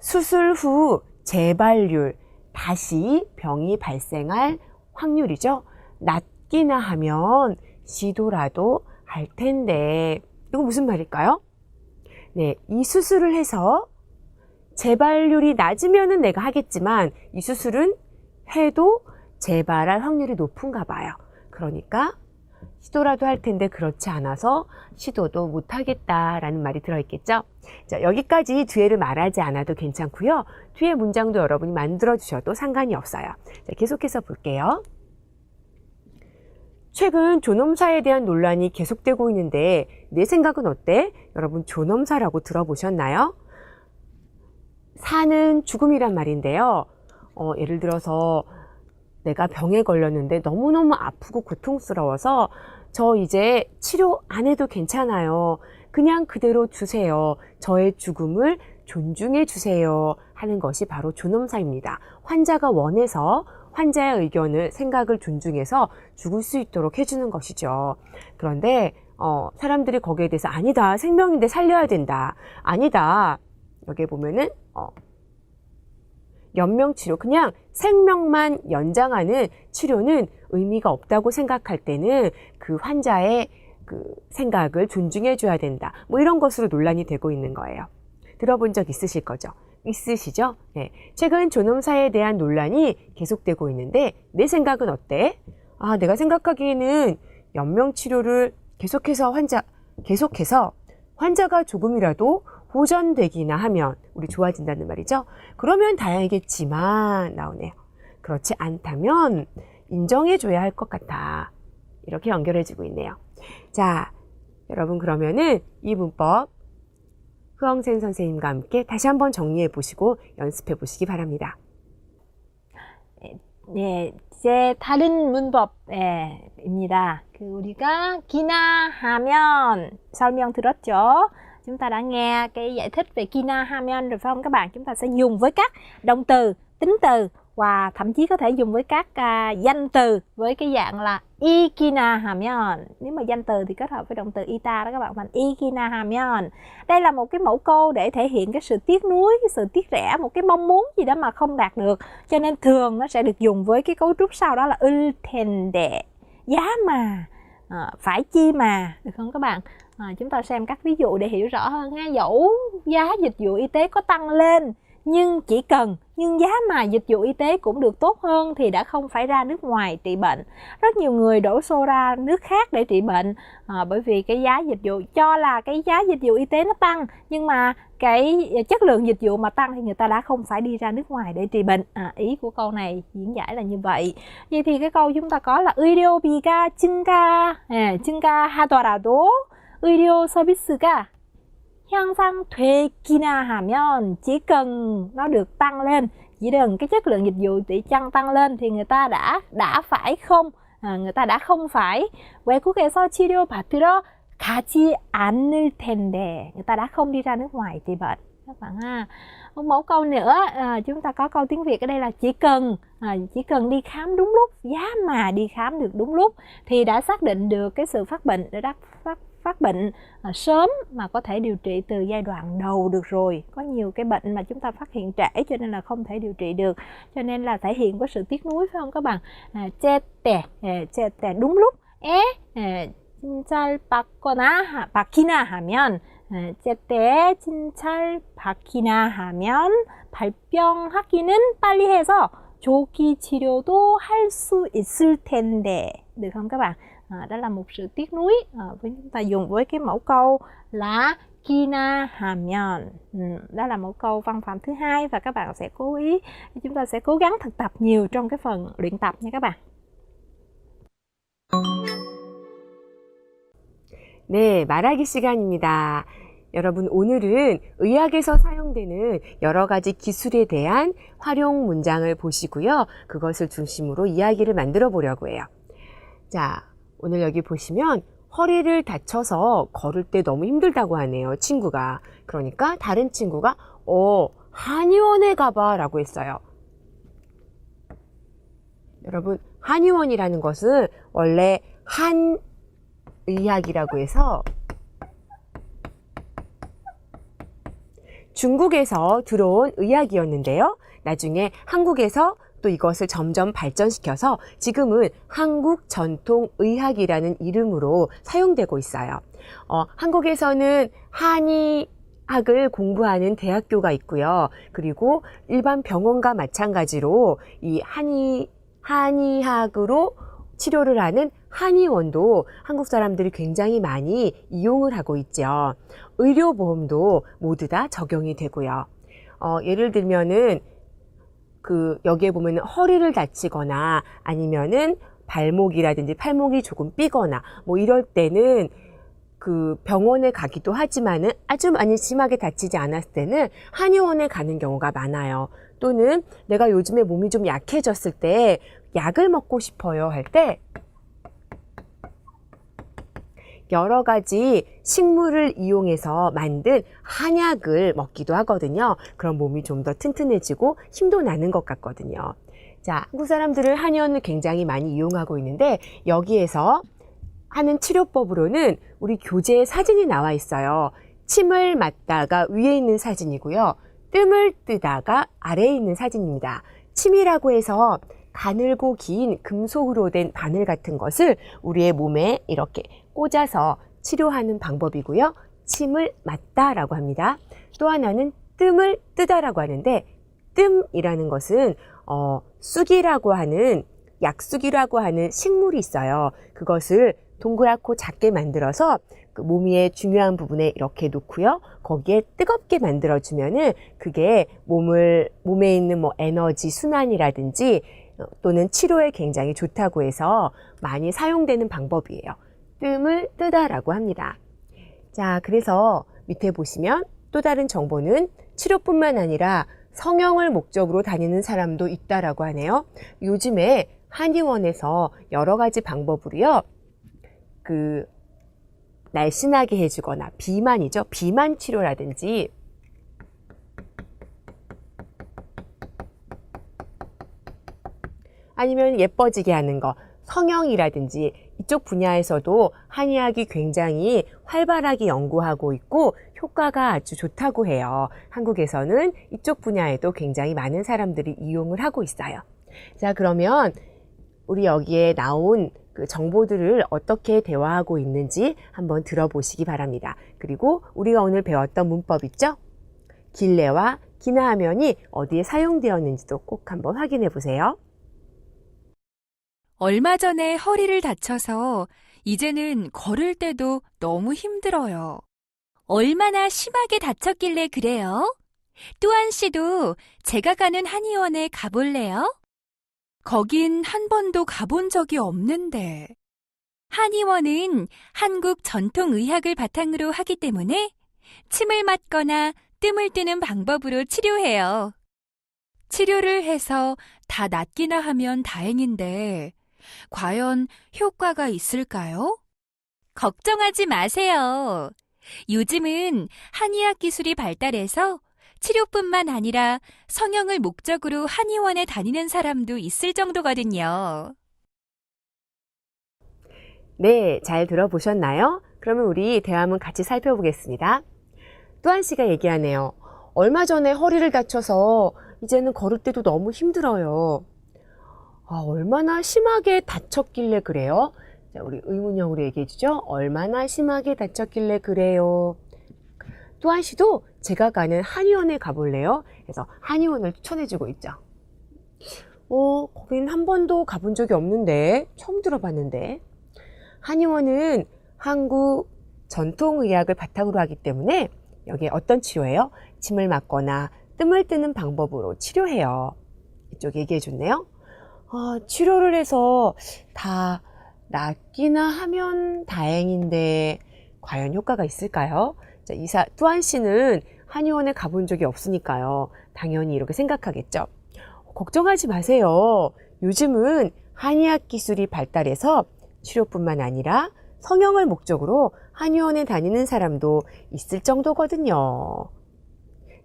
수술 후 재발률, 다시 병이 발생할 확률이죠. 낮기나 하면 시도라도 할 텐데, 이거 무슨 말일까요? 네, 이 수술을 해서 재발률이 낮으면은 내가 하겠지만 이 수술은 해도 재발할 확률이 높은가 봐요. 그러니까 시도라도 할 텐데 그렇지 않아서 시도도 못 하겠다라는 말이 들어있겠죠. 자, 여기까지 뒤에를 말하지 않아도 괜찮고요. 뒤에 문장도 여러분이 만들어 주셔도 상관이 없어요. 자, 계속해서 볼게요. 최근 존엄사에 대한 논란이 계속되고 있는데 내 생각은 어때? 여러분 존엄사라고 들어보셨나요? 사는 죽음이란 말인데요. 예를 들어서 내가 병에 걸렸는데 너무너무 아프고 고통스러워서 저 이제 치료 안 해도 괜찮아요. 그냥 그대로 두세요. 저의 죽음을 존중해 주세요. 하는 것이 바로 존엄사입니다. 환자가 원해서 환자의 의견을, 생각을 존중해서 죽을 수 있도록 해주는 것이죠. 그런데 사람들이 거기에 대해서 아니다. 생명인데 살려야 된다. 아니다. 여기에 보면은 연명치료, 그냥 생명만 연장하는 치료는 의미가 없다고 생각할 때는 그 환자의 그 생각을 존중해 줘야 된다. 뭐 이런 것으로 논란이 되고 있는 거예요. 들어본 적 있으실 거죠? 있으시죠? 네. 최근 존엄사에 대한 논란이 계속되고 있는데 내 생각은 어때? 아, 내가 생각하기에는 연명치료를 계속해서 환자가 조금이라도 호전되기나 하면 우리 좋아진다는 말이죠. 그러면 다행이겠지만 나오네요. 그렇지 않다면 인정해줘야 할 것 같아. 이렇게 연결해주고 있네요. 자, 여러분 그러면은 이 문법 흐엉센 선생님과 함께 다시 한번 정리해 보시고 연습해 보시기 바랍니다. 네, 이제 다른 문법입니다. 우리가 기나 하면 설명 들었죠? Chúng ta đã nghe cái giải thích về kina hameon rồi phải không các bạn? Chúng ta sẽ dùng với các động từ, tính từ và thậm chí có thể dùng với các danh từ với cái dạng là ikina hameon. Nếu mà danh từ thì kết hợp với động từ ita đó các bạn, thành ikina hameon. Đây là một cái mẫu câu để thể hiện cái sự tiếc nuối, cái sự tiếc rẻ, một cái mong muốn gì đó mà không đạt được. Cho nên thường nó sẽ được dùng với cái cấu trúc sau đó là ul 텐데, giá mà, phải chi mà, được không các bạn? Chúng ta xem các ví dụ để hiểu rõ hơn ha. Dẫu giá dịch vụ y tế có tăng lên nhưng giá mà dịch vụ y tế cũng được tốt hơn thì đã không phải ra nước ngoài trị bệnh. Rất nhiều người đổ xô ra nước khác để trị bệnh bởi vì cái giá dịch vụ, cho là cái giá dịch vụ y tế nó tăng nhưng mà cái chất lượng dịch vụ mà tăng thì người ta đã không phải đi ra nước ngoài để trị bệnh. Ý của câu này diễn giải là như vậy. Vậy thì cái câu chúng ta có là 의료비가 증가하더라도 의료 서비스가 향상되기나 하면, chỉ cần nó được tăng lên, chỉ cần cái chất lượng dịch vụ tỷ chăng tăng lên thì người ta đã phải không, người ta đã không phải 외국에서 치료받으러 가지 않을 텐데, người ta đã không đi ra nước ngoài trị bệnh các bạn ha. Một mẫu câu nữa, chúng ta có câu tiếng Việt ở đây là chỉ cần đi khám đúng lúc, giá mà đi khám được đúng lúc thì đã xác định được cái sự phát bệnh, đã phát bệnh sớm mà có thể điều trị từ giai đoạn đầu được rồi. Có nhiều cái bệnh mà chúng ta phát hiện trễ cho nên là không thể điều trị được, cho nên là thể hiện với sự tiếc nuối phải không các bạn? 제때 đúng lúc 받기나 하면, 제때 받기나 하면 발병하기는 빨리 해서 조기 치료도 할 수 있을 텐데, được không các bạn? Đó là một sự tiếc nuối với chúng ta dùng với cái mẫu câu là kina hameon. Đó là mẫu câu văn phạm thứ hai và các bạn sẽ chúng ta sẽ cố gắng thực tập nhiều trong cái phần luyện tập nha các bạn. 네, 말하기 시간입니다. 여러분, 오늘은 의학에서 사용되는 여러 가지 기술에 대한 활용 문장을 보시고요. 그것을 중심으로 이야기를 만들어 보려고 해요. 자, 오늘 여기 보시면 허리를 다쳐서 걸을 때 너무 힘들다고 하네요, 친구가. 그러니까 다른 친구가 한의원에 가봐 라고 했어요. 여러분, 한의원이라는 것은 원래 한의학이라고 해서 중국에서 들어온 의학이었는데요. 나중에 한국에서 또 이것을 점점 발전시켜서 지금은 한국 전통의학이라는 이름으로 사용되고 있어요. 한국에서는 한의학을 공부하는 대학교가 있고요. 그리고 일반 병원과 마찬가지로 이 한의학으로 치료를 하는 한의원도 한국 사람들이 굉장히 많이 이용을 하고 있죠. 의료보험도 모두 다 적용이 되고요. 예를 들면은 여기에 보면 허리를 다치거나 아니면은 발목이라든지 팔목이 조금 삐거나 뭐 이럴 때는 병원에 가기도 하지만은 아주 많이 심하게 다치지 않았을 때는 한의원에 가는 경우가 많아요. 또는 내가 요즘에 몸이 좀 약해졌을 때 약을 먹고 싶어요 할 때 여러 가지 식물을 이용해서 만든 한약을 먹기도 하거든요. 그럼 몸이 좀 더 튼튼해지고 힘도 나는 것 같거든요. 자, 한국 사람들은 한의원을 굉장히 많이 이용하고 있는데 여기에서 하는 치료법으로는 우리 교재에 사진이 나와 있어요. 침을 맞다가 위에 있는 사진이고요. 뜸을 뜨다가 아래에 있는 사진입니다. 침이라고 해서 가늘고 긴 금속으로 된 바늘 같은 것을 우리의 몸에 이렇게 꽂아서 치료하는 방법이고요. 침을 맞다라고 합니다. 또 하나는 뜸을 뜨다라고 하는데 뜸이라는 것은 쑥이라고 하는 약쑥이라고 하는 식물이 있어요. 그것을 동그랗고 작게 만들어서 몸 위에 중요한 부분에 이렇게 놓고요. 거기에 뜨겁게 만들어주면은 그게 몸에 있는 에너지 순환이라든지 또는 치료에 굉장히 좋다고 해서 많이 사용되는 방법이에요. 뜸을 뜨다라고 합니다. 자, 그래서 밑에 보시면 또 다른 정보는 치료뿐만 아니라 성형을 목적으로 다니는 사람도 있다라고 하네요. 요즘에 한의원에서 여러 가지 방법으로요. 날씬하게 해주거나 비만이죠. 비만 치료라든지 아니면 예뻐지게 하는 거, 성형이라든지 이쪽 분야에서도 한의학이 굉장히 활발하게 연구하고 있고 효과가 아주 좋다고 해요. 한국에서는 이쪽 분야에도 굉장히 많은 사람들이 이용을 하고 있어요. 자, 그러면 우리 여기에 나온 정보들을 어떻게 대화하고 있는지 한번 들어보시기 바랍니다. 그리고 우리가 오늘 배웠던 문법 있죠? 길래와 기나하면이 어디에 사용되었는지도 꼭 한번 확인해 보세요. 얼마 전에 허리를 다쳐서 이제는 걸을 때도 너무 힘들어요. 얼마나 심하게 다쳤길래 그래요? 또한 씨도 제가 가는 한의원에 가볼래요? 거긴 한 번도 가본 적이 없는데. 한의원은 한국 전통의학을 바탕으로 하기 때문에 침을 맞거나 뜸을 뜨는 방법으로 치료해요. 치료를 해서 다 낫기나 하면 다행인데 과연 효과가 있을까요? 걱정하지 마세요. 요즘은 한의학 기술이 발달해서 치료뿐만 아니라 성형을 목적으로 한의원에 다니는 사람도 있을 정도거든요. 네, 잘 들어보셨나요? 그러면 우리 대화문 같이 살펴보겠습니다. 또한 씨가 얘기하네요. 얼마 전에 허리를 다쳐서 이제는 걸을 때도 너무 힘들어요. 얼마나 심하게 다쳤길래 그래요? 자, 우리 의문형으로 얘기해 주죠. 얼마나 심하게 다쳤길래 그래요? 또한 씨도 제가 가는 한의원에 가볼래요? 그래서 한의원을 추천해 주고 있죠. 거긴 한 번도 가본 적이 없는데, 처음 들어봤는데. 한의원은 한국 전통의학을 바탕으로 하기 때문에 여기에 어떤 치료예요? 침을 맞거나 뜸을 뜨는 방법으로 치료해요. 이쪽 얘기해 줬네요. 치료를 해서 다 낫기나 하면 다행인데 과연 효과가 있을까요? 자, 뚜한 씨는 한의원에 가본 적이 없으니까요. 당연히 이렇게 생각하겠죠. 걱정하지 마세요. 요즘은 한의학 기술이 발달해서 치료뿐만 아니라 성형을 목적으로 한의원에 다니는 사람도 있을 정도거든요.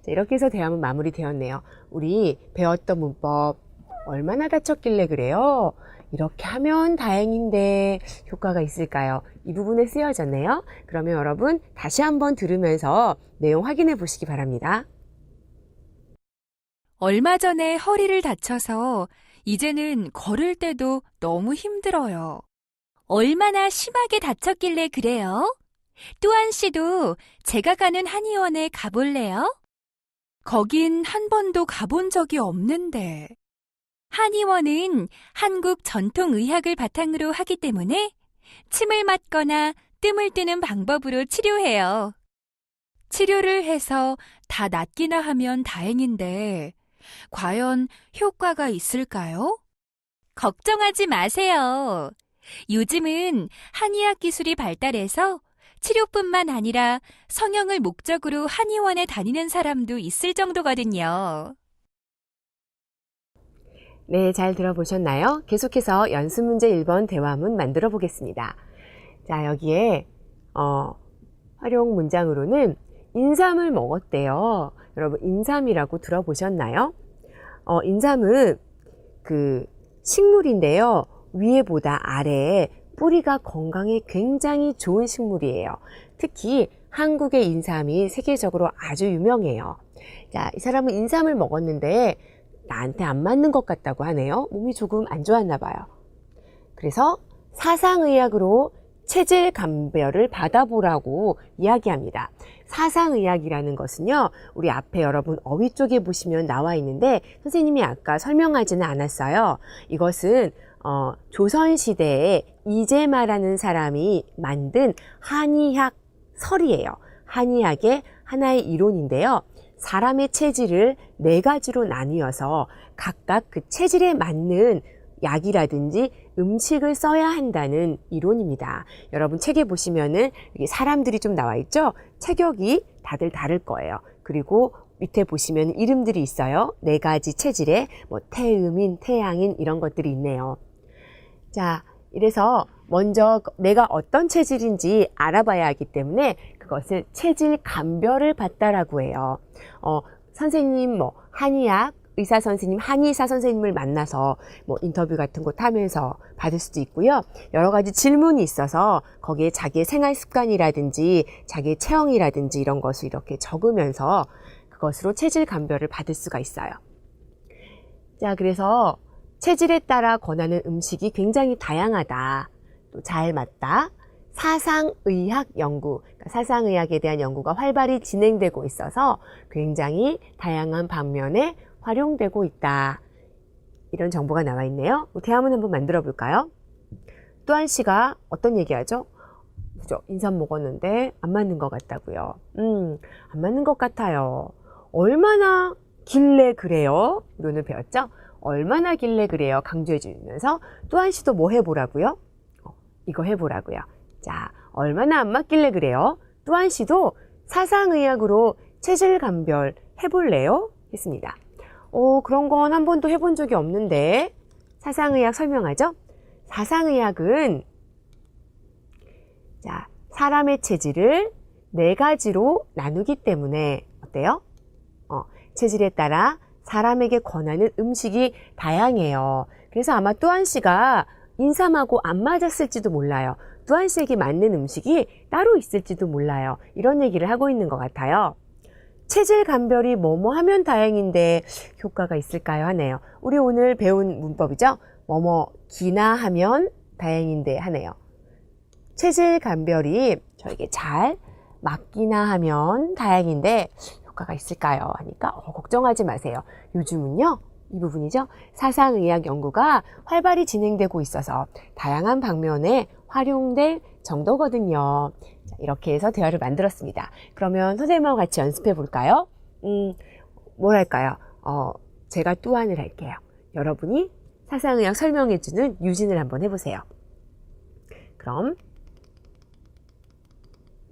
자, 이렇게 해서 대화문 마무리되었네요. 우리 배웠던 문법 얼마나 다쳤길래 그래요? 이렇게 하면 다행인데 효과가 있을까요? 이 부분에 쓰여졌네요. 그러면 여러분 다시 한번 들으면서 내용 확인해 보시기 바랍니다. 얼마 전에 허리를 다쳐서 이제는 걸을 때도 너무 힘들어요. 얼마나 심하게 다쳤길래 그래요? 뚜한 씨도 제가 가는 한의원에 가볼래요? 거긴 한 번도 가본 적이 없는데. 한의원은 한국 전통의학을 바탕으로 하기 때문에 침을 맞거나 뜸을 뜨는 방법으로 치료해요. 치료를 해서 다 낫기나 하면 다행인데 과연 효과가 있을까요? 걱정하지 마세요. 요즘은 한의학 기술이 발달해서 치료뿐만 아니라 성형을 목적으로 한의원에 다니는 사람도 있을 정도거든요. 네, 잘 들어보셨나요? 계속해서 연습 문제 1번 대화문 만들어 보겠습니다. 자, 여기에 활용 문장으로는 인삼을 먹었대요. 여러분, 인삼이라고 들어보셨나요? 인삼은 그 식물인데요. 위에보다 아래에 뿌리가 건강에 굉장히 좋은 식물이에요. 특히 한국의 인삼이 세계적으로 아주 유명해요. 자, 이 사람은 인삼을 먹었는데 나한테 안 맞는 것 같다고 하네요. 몸이 조금 안 좋았나 봐요. 그래서 사상의학으로 체질 감별을 받아보라고 이야기합니다. 사상의학이라는 것은요, 우리 앞에 여러분 어휘 쪽에 보시면 나와 있는데 선생님이 아까 설명하지는 않았어요. 이것은 조선시대에 이재마라는 사람이 만든 한의학 설이에요. 한의학의 하나의 이론인데요. 사람의 체질을 4가지로 나뉘어서 각각 그 체질에 맞는 약이라든지 음식을 써야 한다는 이론입니다. 여러분 책에 보시면은 여기 사람들이 좀 나와 있죠? 체격이 다들 다를 거예요. 그리고 밑에 보시면 이름들이 있어요. 4가지 체질에 뭐 태음인, 태양인 이런 것들이 있네요. 자, 이래서 먼저 내가 어떤 체질인지 알아봐야 하기 때문에 그것을 체질 감별을 받다라고 해요. 선생님 한의학 의사 선생님, 한의사 선생님을 만나서 인터뷰 같은 곳 하면서 받을 수도 있고요. 여러 가지 질문이 있어서 거기에 자기의 생활 습관이라든지 자기의 체형이라든지 이런 것을 이렇게 적으면서 그것으로 체질 감별을 받을 수가 있어요. 자, 그래서 체질에 따라 권하는 음식이 굉장히 다양하다. 또 잘 맞다. 사상의학 연구, 그러니까 사상의학에 대한 연구가 활발히 진행되고 있어서 굉장히 다양한 방면에 활용되고 있다. 이런 정보가 나와 있네요. 대화문 한번 만들어 볼까요? 뚜한 씨가 어떤 얘기하죠? 그죠? 인삼 먹었는데 안 맞는 것 같다고요. 안 맞는 것 같아요. 얼마나 길래 그래요? 우리 오늘 배웠죠? 얼마나 길래 그래요? 강조해 주면서 뚜한 씨도 뭐 해보라고요? 이거 해보라고요. 자, 얼마나 안 맞길래 그래요? 뚜한 씨도 사상의학으로 체질 감별 해볼래요? 했습니다. 그런 건 한 번도 해본 적이 없는데 사상의학 설명하죠? 사상의학은 자, 사람의 체질을 4가지로 나누기 때문에 어때요? 체질에 따라 사람에게 권하는 음식이 다양해요. 그래서 아마 뚜한 씨가 인삼하고 안 맞았을지도 몰라요. 뚜한 씨에게 맞는 음식이 따로 있을지도 몰라요. 이런 얘기를 하고 있는 것 같아요. 체질 감별이 뭐뭐 하면 다행인데 효과가 있을까요? 하네요. 우리 오늘 배운 문법이죠? 뭐뭐 기나 하면 다행인데 하네요. 체질 감별이 저에게 잘 맞기나 하면 다행인데 효과가 있을까요? 하니까 걱정하지 마세요. 요즘은요, 이 부분이죠. 사상의학 연구가 활발히 진행되고 있어서 다양한 방면에 활용될 정도거든요. 자, 이렇게 해서 대화를 만들었습니다. 그러면 선생님하고 같이 연습해 볼까요? 뭘 할까요? 제가 뚜한을 할게요. 여러분이 사상의학 설명해주는 유진을 한번 해보세요. 그럼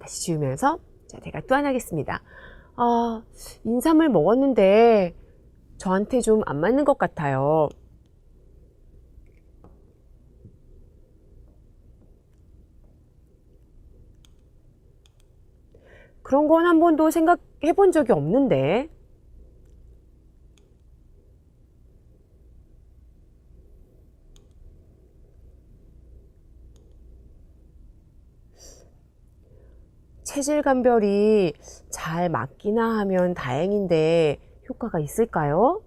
다시 지우면서 자, 제가 또 하나 하겠습니다. 인삼을 먹었는데 저한테 좀 안 맞는 것 같아요. 그런 건 한 번도 생각해 본 적이 없는데. 체질 감별이 잘 맞기나 하면 다행인데 효과가 있을까요?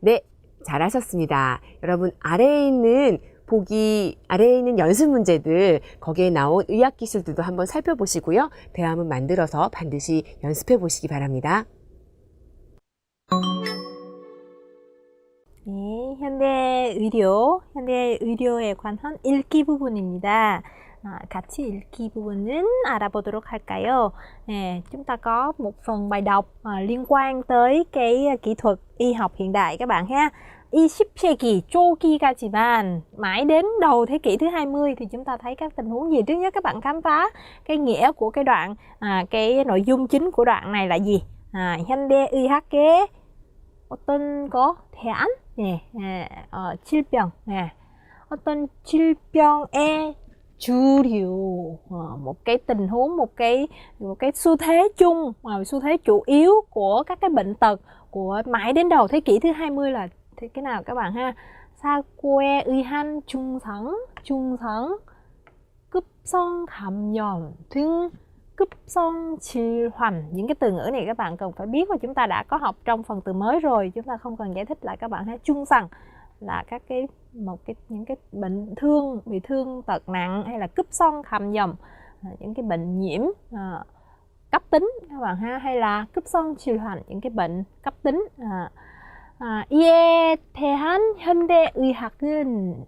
네, 잘하셨습니다. 여러분, 아래에 있는 연습 문제들, 거기에 나온 의학 기술들도 한번 살펴보시고요. 대화문 만들어서 반드시 연습해 보시기 바랍니다. 네, 현대 의료에 관한 읽기 부분입니다. 같이 읽기 부분은 알아보도록 할까요? Chúng ta có một phần bài đọc liên quan tới cái kỹ thuật y học hiện đại các bạn ha. 20세기 초기까지만 mãi đến đầu thế kỷ thứ 20 thì chúng ta thấy các tình huống gì. Trước nhất các bạn khám phá cái nghĩa của cái đoạn, cái nội dung chính của đoạn này là gì. 현대의학의 어떤 거 대안, 질병, 어떤 질병의 주류, một cái tình huống, một cái xu thế chung, xu thế chủ yếu của các cái bệnh tật của mãi đến đầu thế kỷ thứ 20 là thế cái nào các bạn ha? 사고의한 중성, 급성 감염 등 급성 질환. Những cái từ ngữ này các bạn cần phải biết và chúng ta đã có học trong phần từ mới rồi, chúng ta không cần giải thích lại các bạn ha. Trung sằng là những cái bệnh bị thương tật nặng, hay là cấp son kham nhầm, những cái bệnh nhiễm cấp tính các bạn ha, hay là cấp son 질환, những cái bệnh cấp tính. 이에 대한 현대의학은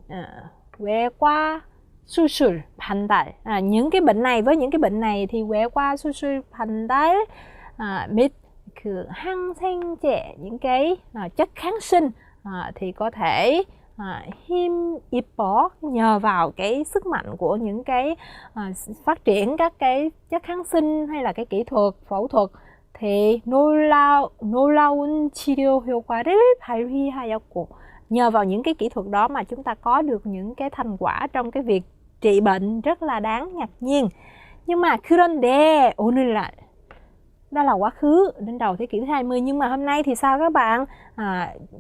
외과 수술 반달. Những cái bệnh này, với những cái bệnh này thì 외과 수술 반달 및 그 항생제, những cái chất kháng sinh thì có thể 힘입어 nhờ vào cái sức mạnh của những cái phát triển các cái chất kháng sinh hay là cái kỹ thuật phẫu thuật thì 놀라운 치료 효과를 발휘하였고, nhờ vào những cái kỹ thuật đó mà chúng ta có được những cái thành quả trong cái việc trị bệnh rất là đáng ngạc nhiên. Nhưng mà 그런데 오늘날, đó là quá khứ đến đầu thế kỷ thứ 20, nhưng mà hôm nay thì sao các bạn?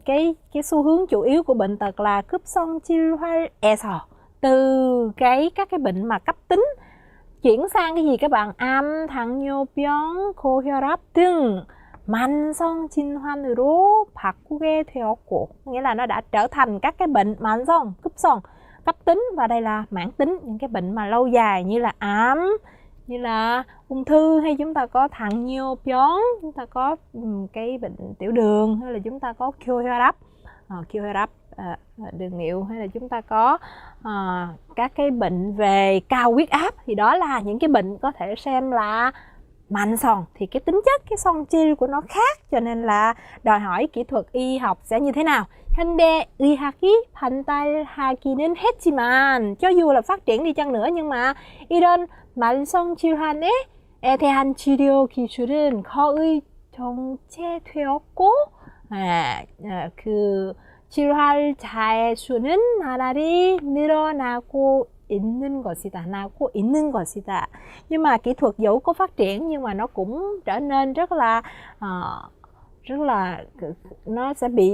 Cái xu hướng chủ yếu của bệnh tật là 급성 질환에서, từ các cái bệnh mà cấp tính chuyển sang cái gì các bạn? 암, 당뇨병, 고혈압 등 만성 질환으로 바꾸게 되었고, nghĩa là nó đã trở thành các cái bệnh 만성, cấp tính, và đây là mãn tính, những cái bệnh mà lâu dài như là ám, như là ung thư, hay chúng ta có 당뇨병, chúng ta có cái bệnh tiểu đường, hay là chúng ta có 고혈압, đường niệu, hay là chúng ta có các cái bệnh về cao huyết áp, thì đó là những cái bệnh có thể xem là mạnh sòn. Thì cái tính chất, cái son chi của nó khác, cho nên là đòi hỏi kỹ thuật y học sẽ như thế nào. 현대의학이 발달하기는 했지만, cho dù là phát triển đi chăng nữa, nhưng mà 이런 만성 질환에 대한 치료 기술은 거의 정체되었고, 그 질환자의 수는 나날이 늘어나고 있는 것이다. Nhưng mà kỹ thuật dẫu có phát triển nhưng mà nó cũng trở nên rất là nó sẽ bị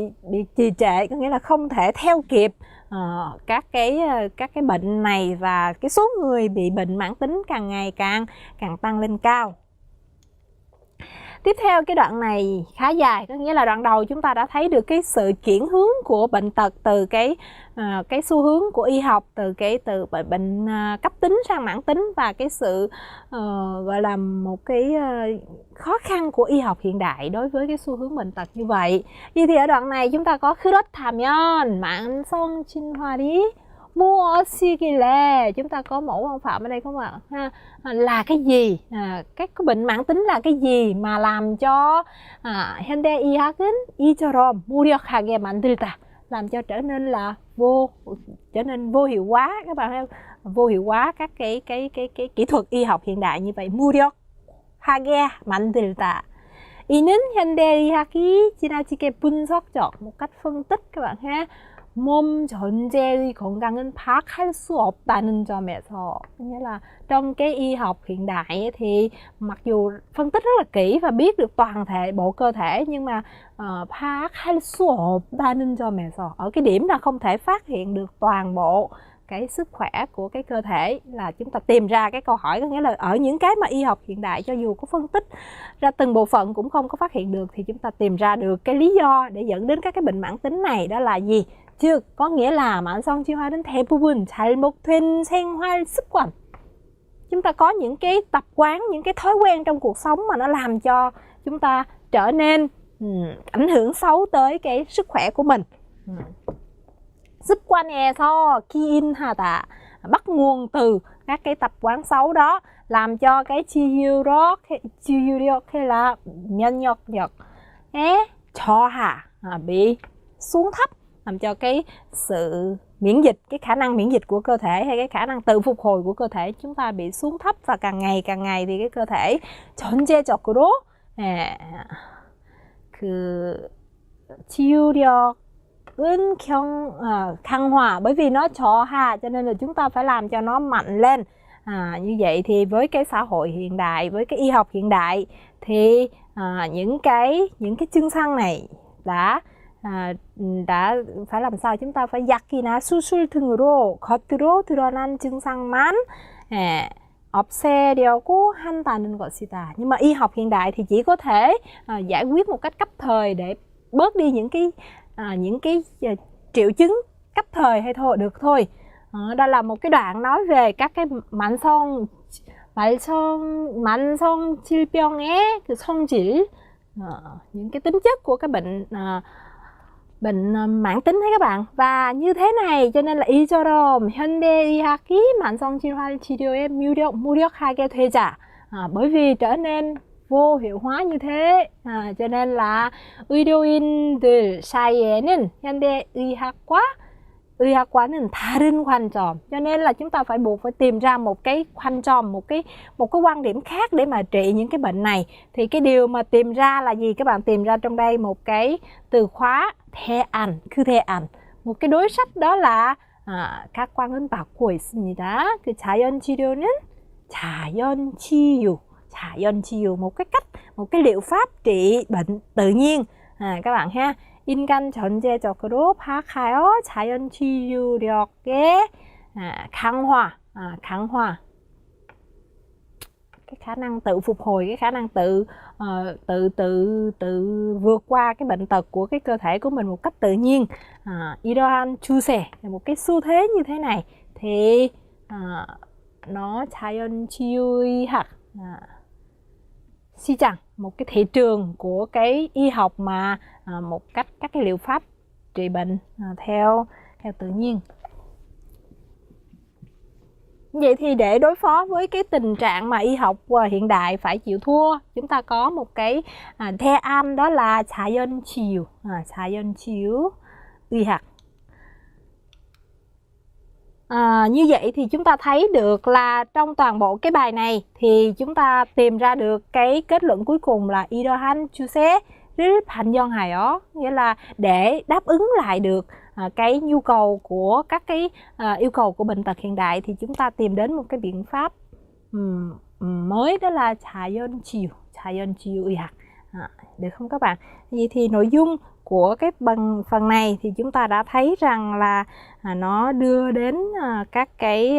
trì trệ, có nghĩa là không thể theo kịp các cái bệnh này, và cái số người bị bệnh mãn tính càng ngày càng tăng lên cao. Tiếp theo cái đoạn này khá dài, có nghĩa là đoạn đầu chúng ta đã thấy được cái sự chuyển hướng của bệnh tật từ cái xu hướng của y học, từ bệnh cấp tính sang mãn tính, và cái sự gọi là một cái khó khăn của y học hiện đại đối với cái xu hướng bệnh tật như vậy. Vậy thì ở đoạn này chúng ta có 그렇다면 만성 질환이 무엇이길래, chúng ta có mẫu văn phạm ở đây không ạ? Là cái gì? Cái bệnh mãn tính là cái gì mà làm cho 현대의학은 이처럼 무력하게 만들다? làm cho trở nên là trở nên vô hiệu hóa, các bạn thấy không? Vô hiệu hóa các cái kỹ thuật y học hiện đại như vậy. 무력하게 만들다. 이는 현대의학이 지나치게 분석적, một cách phân tích các bạn ha. 몸 전체의 건강은 파악할 수 없다는 점에서, nghĩa là trong cái y học hiện đại ấy, thì mặc dù phân tích rất là kỹ và biết được toàn thể bộ cơ thể, nhưng mà 파악할 수 없다는 점에서, ở cái điểm là không thể phát hiện được toàn bộ cái sức khỏe của cái cơ thể, là chúng ta tìm ra cái câu hỏi, có nghĩa là ở những cái mà y học hiện đại cho dù có phân tích ra từng bộ phận cũng không có phát hiện được, thì chúng ta tìm ra được cái lý do để dẫn đến các cái bệnh mãn tính này, đó là gì? 즉, có nghĩa là 만성 질환은 대부분 잘못된 생활 습관. Chúng ta có những cái tập quán, những cái thói quen trong cuộc sống mà nó làm cho chúng ta trở nên ảnh hưởng xấu tới cái sức khỏe của mình. 습관에서 기인하다, bắt nguồn từ các cái tập quán xấu đó, làm cho cái 치유력 hay là 면역력 저하, bị xuống thấp, làm cho cái sự miễn dịch, cái khả năng miễn dịch của cơ thể hay cái khả năng tự phục hồi của cơ thể chúng ta bị xuống thấp, và càng ngày thì cái cơ thể 전체적으로 그 치유력은 강화, bởi vì nó 저하 cho nên là chúng ta phải làm cho nó mạnh lên. Như vậy thì với cái xã hội hiện đại, với cái y học hiện đại thì những cái chứng xăng này đã phải làm sao, chúng ta phải 약이나 수술 등으로 겉으로 드러난 증상만 없애려고 한다는 것이다. Nhưng mà y học hiện đại thì chỉ có thể giải quyết một cách cấp thời để bớt đi những cái triệu chứng cấp thời hay thôi được thôi. Đây là một cái đoạn nói về các cái 만성 질병의 그 성질, những cái tính chất của cái bệnh mãn tính đấy các bạn. Và như thế này cho nên là 이처럼 현대의학이 만성질환 치료에 무력하게 되자, bởi vì trở nên vô hiệu hóa như thế, cho nên là 의료인들 사이에는 의학과는 다른 관점, cho nên là chúng ta phải buộc phải tìm ra một cái 관점, một cái quan điểm khác để mà trị những cái bệnh này. Thì cái điều mà tìm ra là gì? Các bạn tìm ra trong đây một cái từ khóa 대안, 그 대안, một cái đối sách, đó là 각광은 받고 있습니다. 그 자연치료는 자연치유, một cái cách, một cái liệu pháp trị bệnh tự nhiên, các bạn ha. 인간 전체적으로 파악하여 자연치유력의 강화, cái khả năng tự phục hồi, cái khả năng tự vượt qua cái bệnh tật của cái cơ thể của mình một cách tự nhiên. 이러한 추세, một cái xu thế như thế này thì nó 자연치유의학 시장, một cái thị trường của cái y học mà một cách các cái liệu pháp trị bệnh theo tự nhiên. Vậy thì để đối phó với cái tình trạng mà y học hiện đại phải chịu thua, chúng ta có một cái 대안, đó là 자연치유 의학. Như vậy thì chúng ta thấy được là trong toàn bộ cái bài này thì chúng ta tìm ra được cái kết luận cuối cùng là 이러한 추세를 반영하여, nghĩa là để đáp ứng lại được cái nhu cầu của các cái yêu cầu của bệnh tật hiện đại thì chúng ta tìm đến một cái biện pháp mới, đó là 자연치유 의학. Được không các bạn? Vậy thì nội dung của cái phần này thì chúng ta đã thấy rằng là nó đưa đến các cái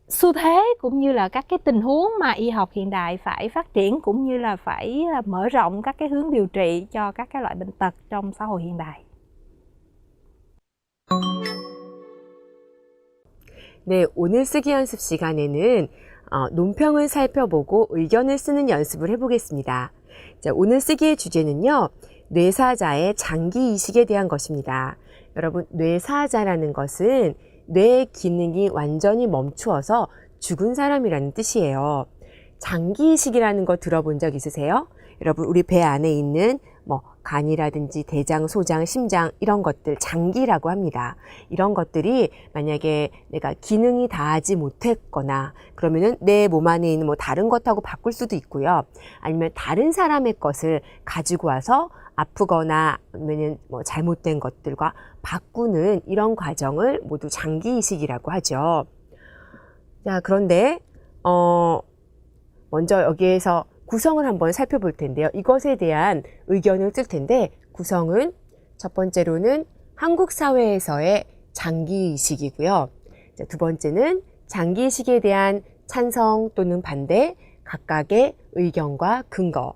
xu thế cũng như là các cái tình huống mà y học hiện đại phải phát triển, cũng như là phải mở rộng các cái hướng điều trị cho các cái loại bệnh tật trong xã hội hiện đại. 네, 오늘 쓰기 연습 시간에는 논평을 살펴보고 의견을 쓰는 연습을 해보겠습니다. 자, 오늘 쓰기의 주제는요, 뇌사자의 장기 이식에 대한 것입니다. 여러분, 뇌사자라는 것은 뇌 기능이 완전히 멈추어서 죽은 사람이라는 뜻이에요. 장기 이식이라는 거 들어본 적 있으세요? 여러분, 우리 배 안에 있는 뭐 간이라든지 대장, 소장, 심장 이런 것들 장기라고 합니다. 이런 것들이 만약에 내가 기능이 다하지 못했거나 그러면은 내 몸 안에 있는 뭐 다른 것하고 바꿀 수도 있고요. 아니면 다른 사람의 것을 가지고 와서 아프거나 아니면 뭐 잘못된 것들과 바꾸는 이런 과정을 모두 장기 이식이라고 하죠. 자, 그런데 먼저 여기에서 구성을 한번 살펴볼 텐데요. 이것에 대한 의견을 쓸 텐데 구성은 첫 번째로는 한국 사회에서의 장기 이식이고요. 두 번째는 장기 이식에 대한 찬성 또는 반대, 각각의 의견과 근거.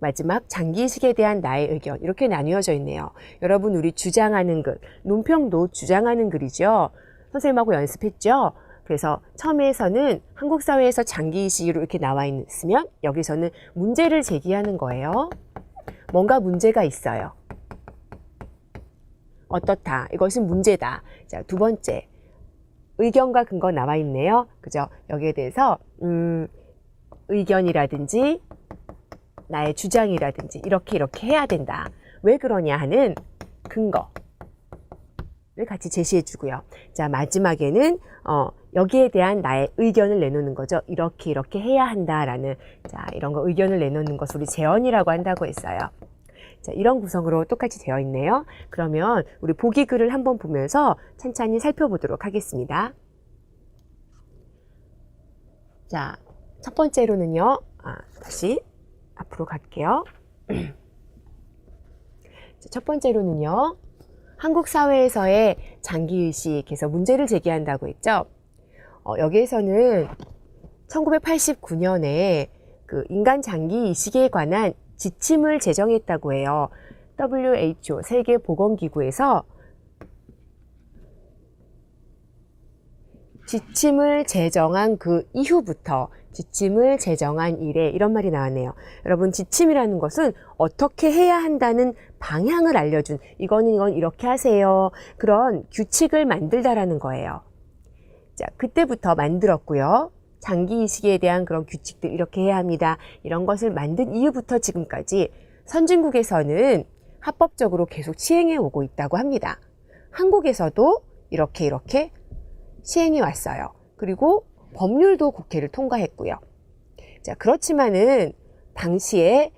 마지막 장기 이식에 대한 나의 의견 이렇게 나뉘어져 있네요. 여러분 우리 주장하는 글, 논평도 주장하는 글이죠. 선생님하고 연습했죠. 그래서 처음에서는 한국 사회에서 장기 이식으로 이렇게 나와 있으면 여기서는 문제를 제기하는 거예요. 뭔가 문제가 있어요. 어떻다. 이것은 문제다. 자, 두 번째. 의견과 근거 나와 있네요. 그죠? 여기에 대해서 의견이라든지 나의 주장이라든지 이렇게 해야 된다. 왜 그러냐 하는 근거를 같이 제시해 주고요. 자, 마지막에는 여기에 대한 나의 의견을 내놓는 거죠. 이렇게 해야 한다라는 자, 이런 거 의견을 내놓는 것을 우리 제언이라고 한다고 했어요. 자, 이런 구성으로 똑같이 되어 있네요. 그러면 우리 보기 글을 한번 보면서 찬찬히 살펴보도록 하겠습니다. 자, 첫 번째로는요. 다시 앞으로 갈게요. 첫 번째로는요. 한국 사회에서의 장기의식에서 문제를 제기한다고 했죠. 여기에서는 1989년에 그 인간 장기이식에 관한 지침을 제정했다고 해요. WHO 세계보건기구에서 지침을 제정한 그 이후부터 지침을 제정한 이래 이런 말이 나왔네요. 여러분 지침이라는 것은 어떻게 해야 한다는 방향을 알려준 이건 이렇게 하세요. 그런 규칙을 만들다라는 거예요. 자, 그때부터 만들었고요. 장기이식에 대한 그런 규칙들 이렇게 해야 합니다. 이런 것을 만든 이후부터 지금까지 선진국에서는 합법적으로 계속 시행해 오고 있다고 합니다. 한국에서도 이렇게 시행해 왔어요. 그리고 법률도 국회를 통과했고요. 자, 그렇지만은 당시에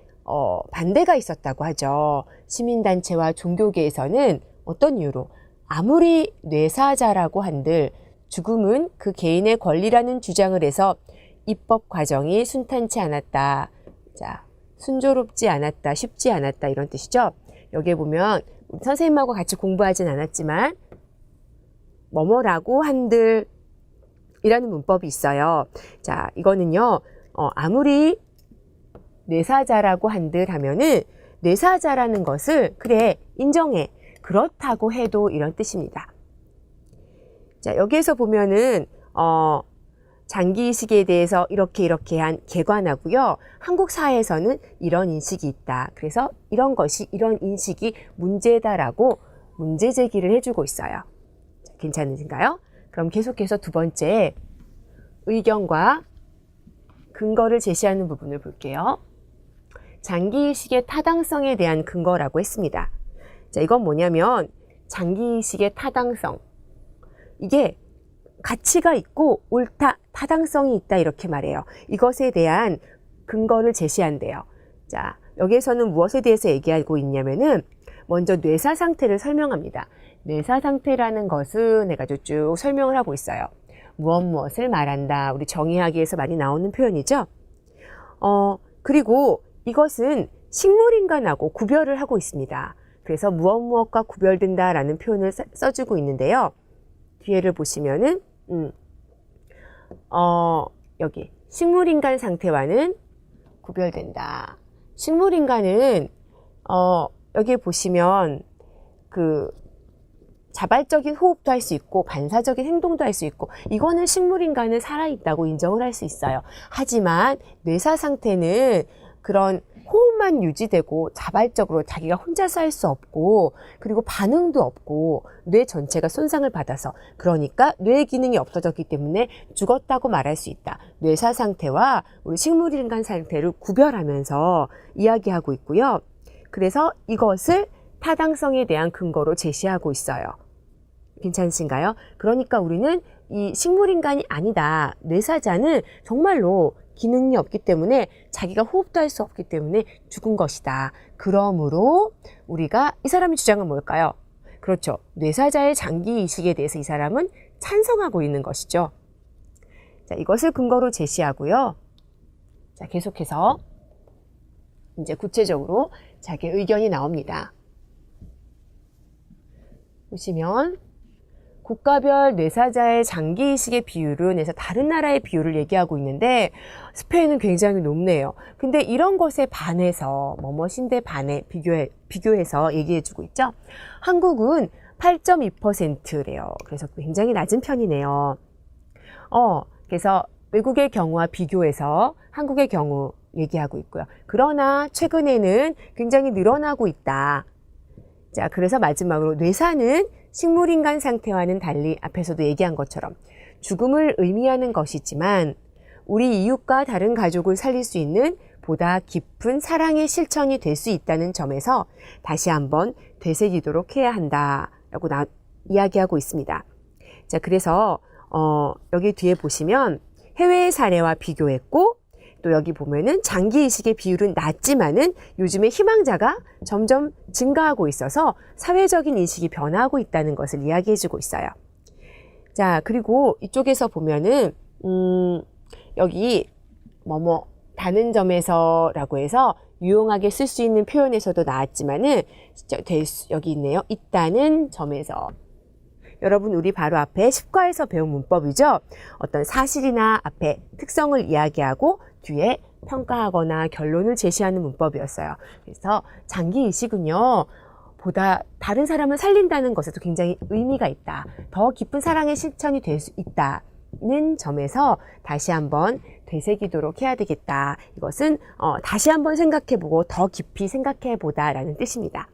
반대가 있었다고 하죠. 시민단체와 종교계에서는 어떤 이유로 아무리 뇌사자라고 한들 죽음은 그 개인의 권리라는 주장을 해서 입법 과정이 순탄치 않았다. 자, 순조롭지 않았다, 쉽지 않았다 이런 뜻이죠. 여기에 보면 선생님하고 같이 공부하진 않았지만 뭐뭐라고 한들 이라는 문법이 있어요. 자, 이거는요. 아무리 뇌사자라고 한들 하면은 뇌사자라는 것을 그래 인정해. 그렇다고 해도 이런 뜻입니다. 자, 여기에서 보면은 장기이식에 대해서 이렇게 한 개관하고요. 한국 사회에서는 이런 인식이 있다. 그래서 이런 인식이 문제다라고 문제 제기를 해주고 있어요. 자, 괜찮으신가요? 그럼 계속해서 두 번째 의견과 근거를 제시하는 부분을 볼게요. 장기이식의 타당성에 대한 근거라고 했습니다. 자, 이건 뭐냐면 장기이식의 타당성. 이게 가치가 있고 옳다, 타당성이 있다 이렇게 말해요. 이것에 대한 근거를 제시한대요. 자, 여기에서는 무엇에 대해서 얘기하고 있냐면은 먼저 뇌사 상태를 설명합니다. 뇌사 상태라는 것은 해가지고 쭉 설명을 하고 있어요. 무엇을 말한다. 우리 정의학에서 많이 나오는 표현이죠. 그리고 이것은 식물인간하고 구별을 하고 있습니다. 그래서 무엇과 구별된다라는 표현을 써주고 있는데요. 뒤에를 보시면은 여기 식물인간 상태와는 구별된다. 식물인간은 여기 보시면 그 자발적인 호흡도 할 수 있고 반사적인 행동도 할 수 있고 이거는 식물인간은 살아있다고 인정을 할 수 있어요. 하지만 뇌사 상태는 그런 호흡만 유지되고 자발적으로 자기가 혼자서 할 수 없고 그리고 반응도 없고 뇌 전체가 손상을 받아서 그러니까 뇌 기능이 없어졌기 때문에 죽었다고 말할 수 있다. 뇌사 상태와 우리 식물인간 상태를 구별하면서 이야기하고 있고요. 그래서 이것을 타당성에 대한 근거로 제시하고 있어요. 괜찮으신가요? 그러니까 우리는 이 식물인간이 아니다. 뇌사자는 정말로 기능이 없기 때문에 자기가 호흡도 할 수 없기 때문에 죽은 것이다. 그러므로 우리가 이 사람의 주장은 뭘까요? 그렇죠. 뇌사자의 장기 이식에 대해서 이 사람은 찬성하고 있는 것이죠. 자, 이것을 근거로 제시하고요. 자, 계속해서 이제 구체적으로 자기 의견이 나옵니다. 보시면 국가별 뇌사자의 장기 이식의 비율은 해서 다른 나라의 비율을 얘기하고 있는데 스페인은 굉장히 높네요. 근데 이런 것에 반해서 뭐뭐신데 반해 비교해서 얘기해주고 있죠. 한국은 8.2%래요. 그래서 굉장히 낮은 편이네요. 그래서 외국의 경우와 비교해서 한국의 경우 얘기하고 있고요. 그러나 최근에는 굉장히 늘어나고 있다. 자, 그래서 마지막으로 뇌사는 식물인간 상태와는 달리 앞에서도 얘기한 것처럼 죽음을 의미하는 것이지만 우리 이웃과 다른 가족을 살릴 수 있는 보다 깊은 사랑의 실천이 될 수 있다는 점에서 다시 한번 되새기도록 해야 한다라고 이야기하고 있습니다. 자, 그래서 여기 뒤에 보시면 해외의 사례와 비교했고 또 여기 보면은 장기 이식의 비율은 낮지만은 요즘에 희망자가 점점 증가하고 있어서 사회적인 인식이 변화하고 있다는 것을 이야기해주고 있어요. 자, 그리고 이쪽에서 보면은 여기 다른 점에서라고 해서 유용하게 쓸 수 있는 표현에서도 나왔지만은 여기 있네요. 있다는 점에서. 여러분, 우리 바로 앞에 10과에서 배운 문법이죠. 어떤 사실이나 앞에 특성을 이야기하고 뒤에 평가하거나 결론을 제시하는 문법이었어요. 그래서 장기 이식은요, 보다 다른 사람을 살린다는 것에도 굉장히 의미가 있다. 더 깊은 사랑의 실천이 될 수 있다는 점에서 다시 한번 되새기도록 해야 되겠다. 이것은 다시 한번 생각해보고 더 깊이 생각해보다라는 뜻입니다.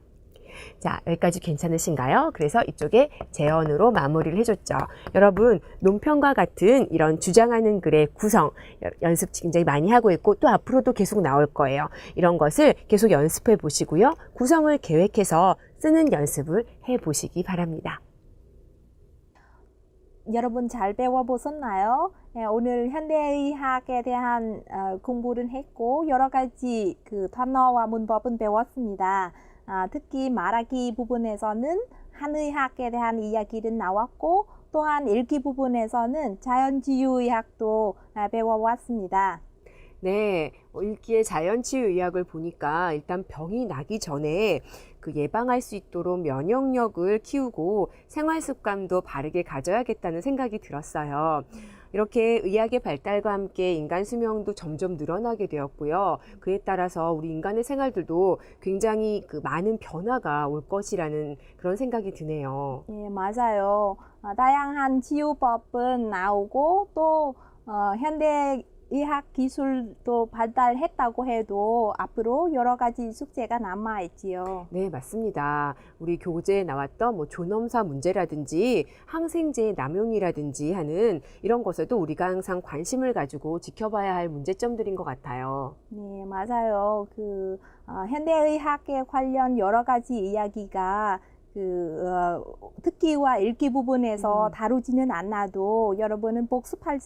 자, 여기까지 괜찮으신가요? 그래서 이쪽에 제언으로 마무리를 해줬죠. 여러분, 논평과 같은 이런 주장하는 글의 구성, 연습 굉장히 많이 하고 있고 또 앞으로도 계속 나올 거예요. 이런 것을 계속 연습해 보시고요. 구성을 계획해서 쓰는 연습을 해 보시기 바랍니다. 여러분 잘 배워보셨나요? 오늘 현대의학에 대한 공부를 했고 여러 가지 그 단어와 문법은 배웠습니다. 특히 말하기 부분에서는 한의학에 대한 이야기를 나왔고 또한 읽기 부분에서는 자연치유의학도 배워왔습니다. 네, 읽기의 자연치유의학을 보니까 일단 병이 나기 전에 그 예방할 수 있도록 면역력을 키우고 생활습관도 바르게 가져야겠다는 생각이 들었어요. 이렇게 의학의 발달과 함께 인간 수명도 점점 늘어나게 되었고요. 그에 따라서 우리 인간의 생활들도 굉장히 그 많은 변화가 올 것이라는 그런 생각이 드네요. 예, 맞아요. 다양한 치유법은 나오고 또 현대 의학 기술도 발달했다고 해도 앞으로 여러 가지 숙제가 남아있지요. 네, 맞습니다. 우리 교재에 나왔던 존엄사 문제라든지 항생제의 남용이라든지 하는 이런 것에도 우리가 항상 관심을 가지고 지켜봐야 할 문제점들인 것 같아요. 네, 맞아요. 현대의학에 관련 여러 가지 이야기가 듣기와 읽기 부분에서 다루지는 않아도 여러분은 복습할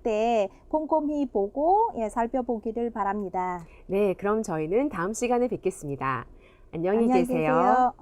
때 꼼꼼히 보고 살펴보기를 바랍니다. 네, 그럼 저희는 다음 시간에 뵙겠습니다. 안녕히 안녕히 계세요. 계세요.